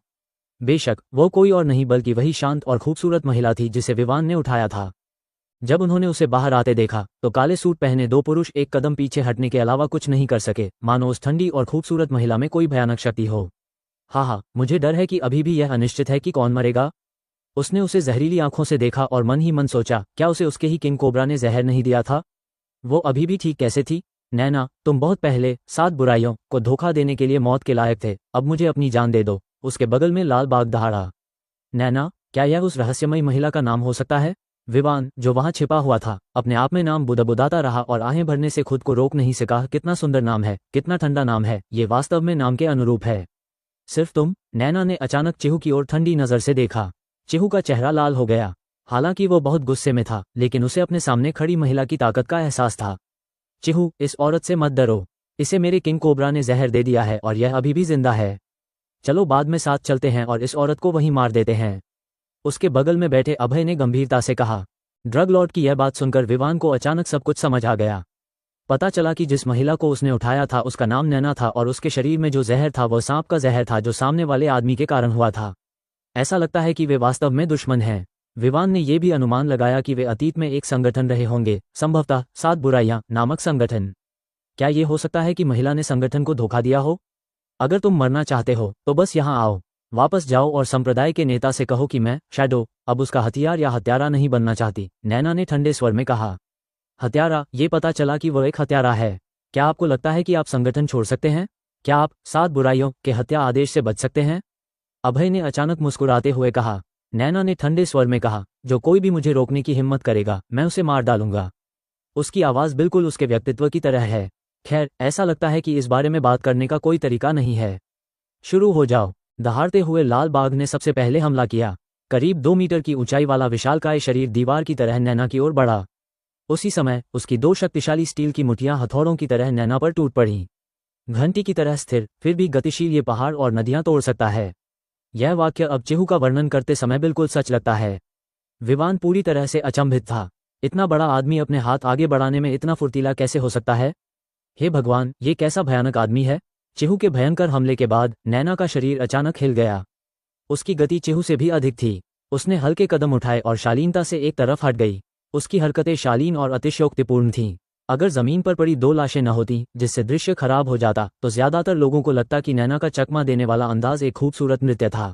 बेशक वो कोई और नहीं बल्कि वही शांत और खूबसूरत महिला थी जिसे विवान ने उठाया था। जब उन्होंने उसे बाहर आते देखा तो काले सूट पहने दो पुरुष एक कदम पीछे हटने के अलावा कुछ नहीं कर सके, मानो उस ठंडी और खूबसूरत महिला में कोई भयानक शक्ति हो। हाँ, मुझे डर है कि अभी भी यह अनिश्चित है कि कौन मरेगा। उसने उसे जहरीली आंखों से देखा और मन ही मन सोचा, क्या उसे उसके ही किंग कोबरा ने जहर नहीं दिया था? वो अभी भी ठीक कैसे थी? नैना, तुम बहुत पहले 7 बुराइयों को धोखा देने के लिए मौत के लायक थे, अब मुझे अपनी जान दे दो। उसके बगल में लाल बाग दहाड़ा। नैना, क्या यह उस रहस्यमयी महिला का नाम हो सकता है? विवान, जो वहां छिपा हुआ था, अपने आप में नाम बुदबुदाता रहा और आहें भरने से खुद को रोक नहीं सका। कितना सुंदर नाम है, कितना ठंडा नाम है, ये वास्तव में नाम के अनुरूप है। सिर्फ तुम? नैना ने अचानक चिहू की ओर ठंडी नजर से देखा। चिहू का चेहरा लाल हो गया। हालांकि वो बहुत गुस्से में था, लेकिन उसे अपने सामने खड़ी महिला की ताकत का एहसास था। चिहू, इस औरत से मत डरो। इसे मेरे किंग कोबरा ने जहर दे दिया है और यह अभी भी जिंदा है। चलो बाद में साथ चलते हैं और इस औरत को वहीं मार देते हैं। उसके बगल में बैठे अभय ने गंभीरता से कहा। ड्रग लॉर्ड की यह बात सुनकर विवान को अचानक सब कुछ समझ आ गया। पता चला कि जिस महिला को उसने उठाया था उसका नाम नैना था और उसके शरीर में जो जहर था वह सांप का जहर था जो सामने वाले आदमी के कारण हुआ था। ऐसा लगता है कि वे वास्तव में दुश्मन हैं। विवान ने यह भी अनुमान लगाया कि वे अतीत में एक संगठन रहे होंगे, संभवतः 7 बुराइयां नामक संगठन। क्या ये हो सकता है कि महिला ने संगठन को धोखा दिया हो? अगर तुम मरना चाहते हो तो बस यहाँ आओ, वापस जाओ और संप्रदाय के नेता से कहो कि मैं शैडो अब उसका हथियार या हत्यारा नहीं बनना चाहती। नैना ने ठंडे स्वर में कहा। हत्यारा? ये पता चला कि वह एक हत्यारा है। क्या आपको लगता है कि आप संगठन छोड़ सकते हैं? क्या आप 7 बुराइयों के हत्या आदेश से बच सकते हैं? अभय ने अचानक मुस्कुराते हुए कहा। नैना ने ठंडे स्वर में कहा, जो कोई भी मुझे रोकने की हिम्मत करेगा मैं उसे मार डालूंगा। उसकी आवाज बिल्कुल उसके व्यक्तित्व की तरह है। खैर, ऐसा लगता है कि इस बारे में बात करने का कोई तरीका नहीं है। शुरू हो जाओ। दहाड़ते हुए लाल बाघ ने सबसे पहले हमला किया। करीब 2 मीटर की ऊंचाई वाला विशालकाय शरीर दीवार की तरह नैना की ओर बढ़ा। उसी समय उसकी 2 शक्तिशाली स्टील की मुठियां हथौड़ों की तरह नैना पर टूट पड़ी। घंटी की तरह स्थिर, फिर भी गतिशील, ये पहाड़ और नदियां तोड़ सकता है। यह वाक्य अब चिहू का वर्णन करते समय बिल्कुल सच लगता है। विवान पूरी तरह से अचंभित था। इतना बड़ा आदमी अपने हाथ आगे बढ़ाने में इतना फुर्तीला कैसे हो सकता है? हे भगवान, ये कैसा भयानक आदमी है? चिहू के भयंकर हमले के बाद नैना का शरीर अचानक हिल गया। उसकी गति चिहू से भी अधिक थी। उसने हल्के कदम उठाए और शालीनता से एक तरफ हट गई। उसकी हरकतें शालीन और अतिशयोक्तिपूर्ण थीं। अगर जमीन पर पड़ी 2 लाशें न होती जिससे दृश्य खराब हो जाता तो ज्यादातर लोगों को लगता कि नैना का चकमा देने वाला अंदाज एक खूबसूरत नृत्य था।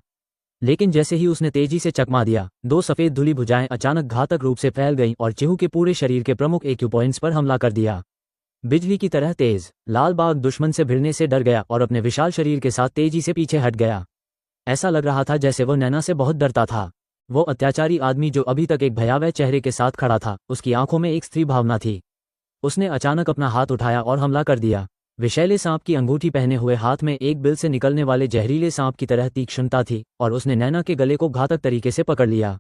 लेकिन जैसे ही उसने तेजी से चकमा दिया, 2 सफेद धुली भुजाएं अचानक घातक रूप से फैल गईं और चिहू के पूरे शरीर के प्रमुख एक्यूपॉइंट्स पर हमला कर दिया। बिजली की तरह तेज, लाल बाघ दुश्मन से भिड़ने से डर गया और अपने विशाल शरीर के साथ तेजी से पीछे हट गया। ऐसा लग रहा था जैसे वह नैना से बहुत डरता था। वो अत्याचारी आदमी जो अभी तक एक भयावह चेहरे के साथ खड़ा था, उसकी आंखों में एक स्त्री भावना थी। उसने अचानक अपना हाथ उठाया और हमला कर दिया। विषैले सांप की अंगूठी पहने हुए हाथ में एक बिल से निकलने वाले जहरीले सांप की तरह तीक्ष्णता थी और उसने नैना के गले को घातक तरीके से पकड़ लिया।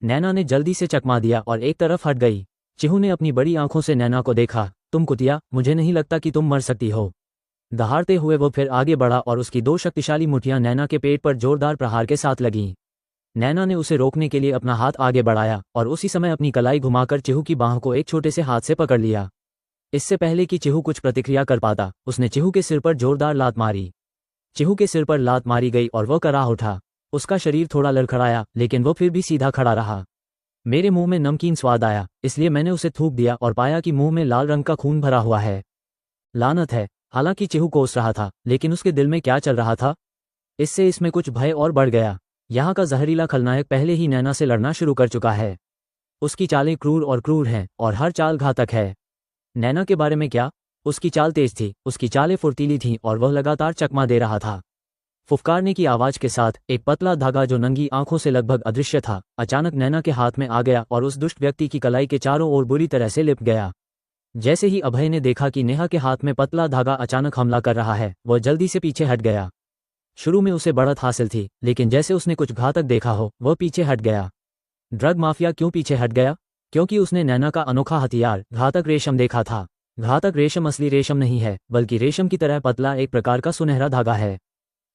नैना ने जल्दी से चकमा दिया और एक तरफ हट गई। चिहू ने अपनी बड़ी आंखों से नैना को देखा। तुम कुतिया, मुझे नहीं लगता कि तुम मर सकती हो। दहाड़ते हुए वो फिर आगे बढ़ा और उसकी 2 शक्तिशाली मुठियां नैना के पेट पर जोरदार प्रहार के साथ लगीं। नैना ने उसे रोकने के लिए अपना हाथ आगे बढ़ाया और उसी समय अपनी कलाई घुमाकर चिहू की बांह को एक छोटे से हाथ से पकड़ लिया। इससे पहले कि चिहू कुछ प्रतिक्रिया कर पाता, उसने चिहू के सिर पर जोरदार लात मारी। चिहू के सिर पर लात मारी गई और वह कराह उठा। उसका शरीर थोड़ा लड़खड़ाया, लेकिन वो फिर भी सीधा खड़ा रहा। मेरे मुंह में नमकीन स्वाद आया, इसलिए मैंने उसे थूक दिया और पाया कि मुंह में लाल रंग का खून भरा हुआ है। लानत है। हालांकि चिहू कोस रहा था, लेकिन उसके दिल में क्या चल रहा था? इसमें कुछ भय और बढ़ गया। यहाँ का जहरीला खलनायक पहले ही नैना से लड़ना शुरू कर चुका है। उसकी चालें क्रूर और क्रूर हैं और हर चाल घातक है। नैना के बारे में क्या? उसकी चाल तेज थी, उसकी चालें फुर्तीली थीं और वह लगातार चकमा दे रहा था। फुफकारने की आवाज के साथ एक पतला धागा जो नंगी आंखों से लगभग अदृश्य था, अचानक नैना के हाथ में आ गया और उस दुष्ट व्यक्ति की कलाई के चारों ओर बुरी तरह से लिपट गया। जैसे ही अभय ने देखा कि नेहा के हाथ में पतला धागा अचानक हमला कर रहा है, वह जल्दी से पीछे हट गया। शुरू में उसे बढ़त हासिल थी, लेकिन जैसे उसने कुछ घातक देखा हो, वह पीछे हट गया। ड्रग माफिया क्यों पीछे हट गया? क्योंकि उसने नैना का अनोखा हथियार घातक रेशम देखा था। घातक रेशम असली रेशम नहीं है, बल्कि रेशम की तरह पतला एक प्रकार का सुनहरा धागा है।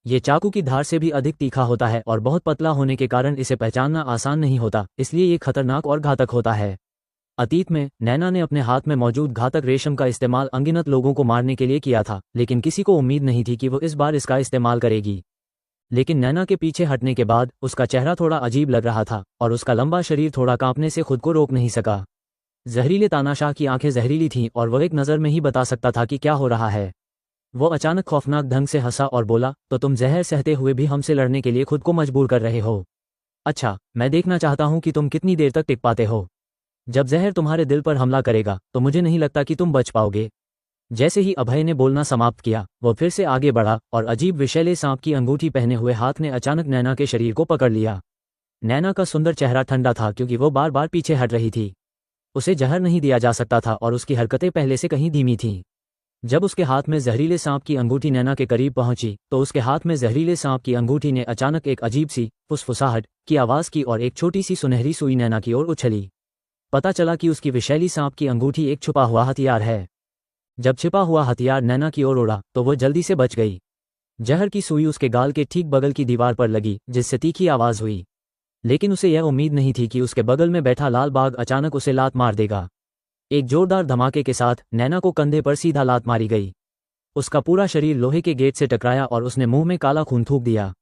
ये चाकू की धार से भी अधिक तीखा होता है और बहुत पतला होने के कारण इसे पहचानना आसान नहीं होता, इसलिए ये खतरनाक और घातक होता है। अतीत में नैना ने अपने हाथ में मौजूद घातक रेशम का इस्तेमाल अनगिनत लोगों को मारने के लिए किया था, लेकिन किसी को उम्मीद नहीं थी कि वो इस बार इसका इस्तेमाल करेगी। लेकिन नैना के पीछे हटने के बाद उसका चेहरा थोड़ा अजीब लग रहा था और उसका लंबा शरीर थोड़ा कांपने से खुद को रोक नहीं सका। जहरीले तानाशाह की आंखें जहरीली थीं और वह एक नज़र में ही बता सकता था कि क्या हो रहा है। वो अचानक खौफनाक ढंग से हंसा और बोला, तो तुम जहर सहते हुए भी हमसे लड़ने के लिए खुद को मजबूर कर रहे हो? अच्छा, मैं देखना चाहता हूं कि तुम कितनी देर तक टिक पाते हो। जब जहर तुम्हारे दिल पर हमला करेगा तो मुझे नहीं लगता कि तुम बच पाओगे। जैसे ही अभय ने बोलना समाप्त किया, वो फिर से आगे बढ़ा और अजीब विषैले सांप की अंगूठी पहने हुए हाथ ने अचानक नैना के शरीर को पकड़ लिया। नैना का सुंदर चेहरा ठंडा था क्योंकि वो बार बार पीछे हट रही थी। उसे जहर नहीं दिया जा सकता था और उसकी हरकतें पहले से कहीं धीमी थीं। जब उसके हाथ में जहरीले सांप की अंगूठी नैना के करीब पहुंची तो उसके हाथ में जहरीले सांप की अंगूठी ने अचानक एक अजीब सी फुसफुसाहट की आवाज़ की और एक छोटी सी सुनहरी सुई नैना की ओर उछली। पता चला कि उसकी विषैली सांप की अंगूठी एक छुपा हुआ हथियार है। जब छिपा हुआ हथियार नैना की ओर उड़ा तो वह जल्दी से बच गई। जहर की सुई उसके गाल के ठीक बगल की दीवार पर लगी, जिससे तीखी आवाज़ हुई। लेकिन उसे यह उम्मीद नहीं थी कि उसके बगल में बैठा लाल बाघ अचानक उसे लात मार देगा। एक जोरदार धमाके के साथ नैना को कंधे पर सीधा लात मारी गई। उसका पूरा शरीर लोहे के गेट से टकराया और उसने मुंह में काला खून थूक दिया।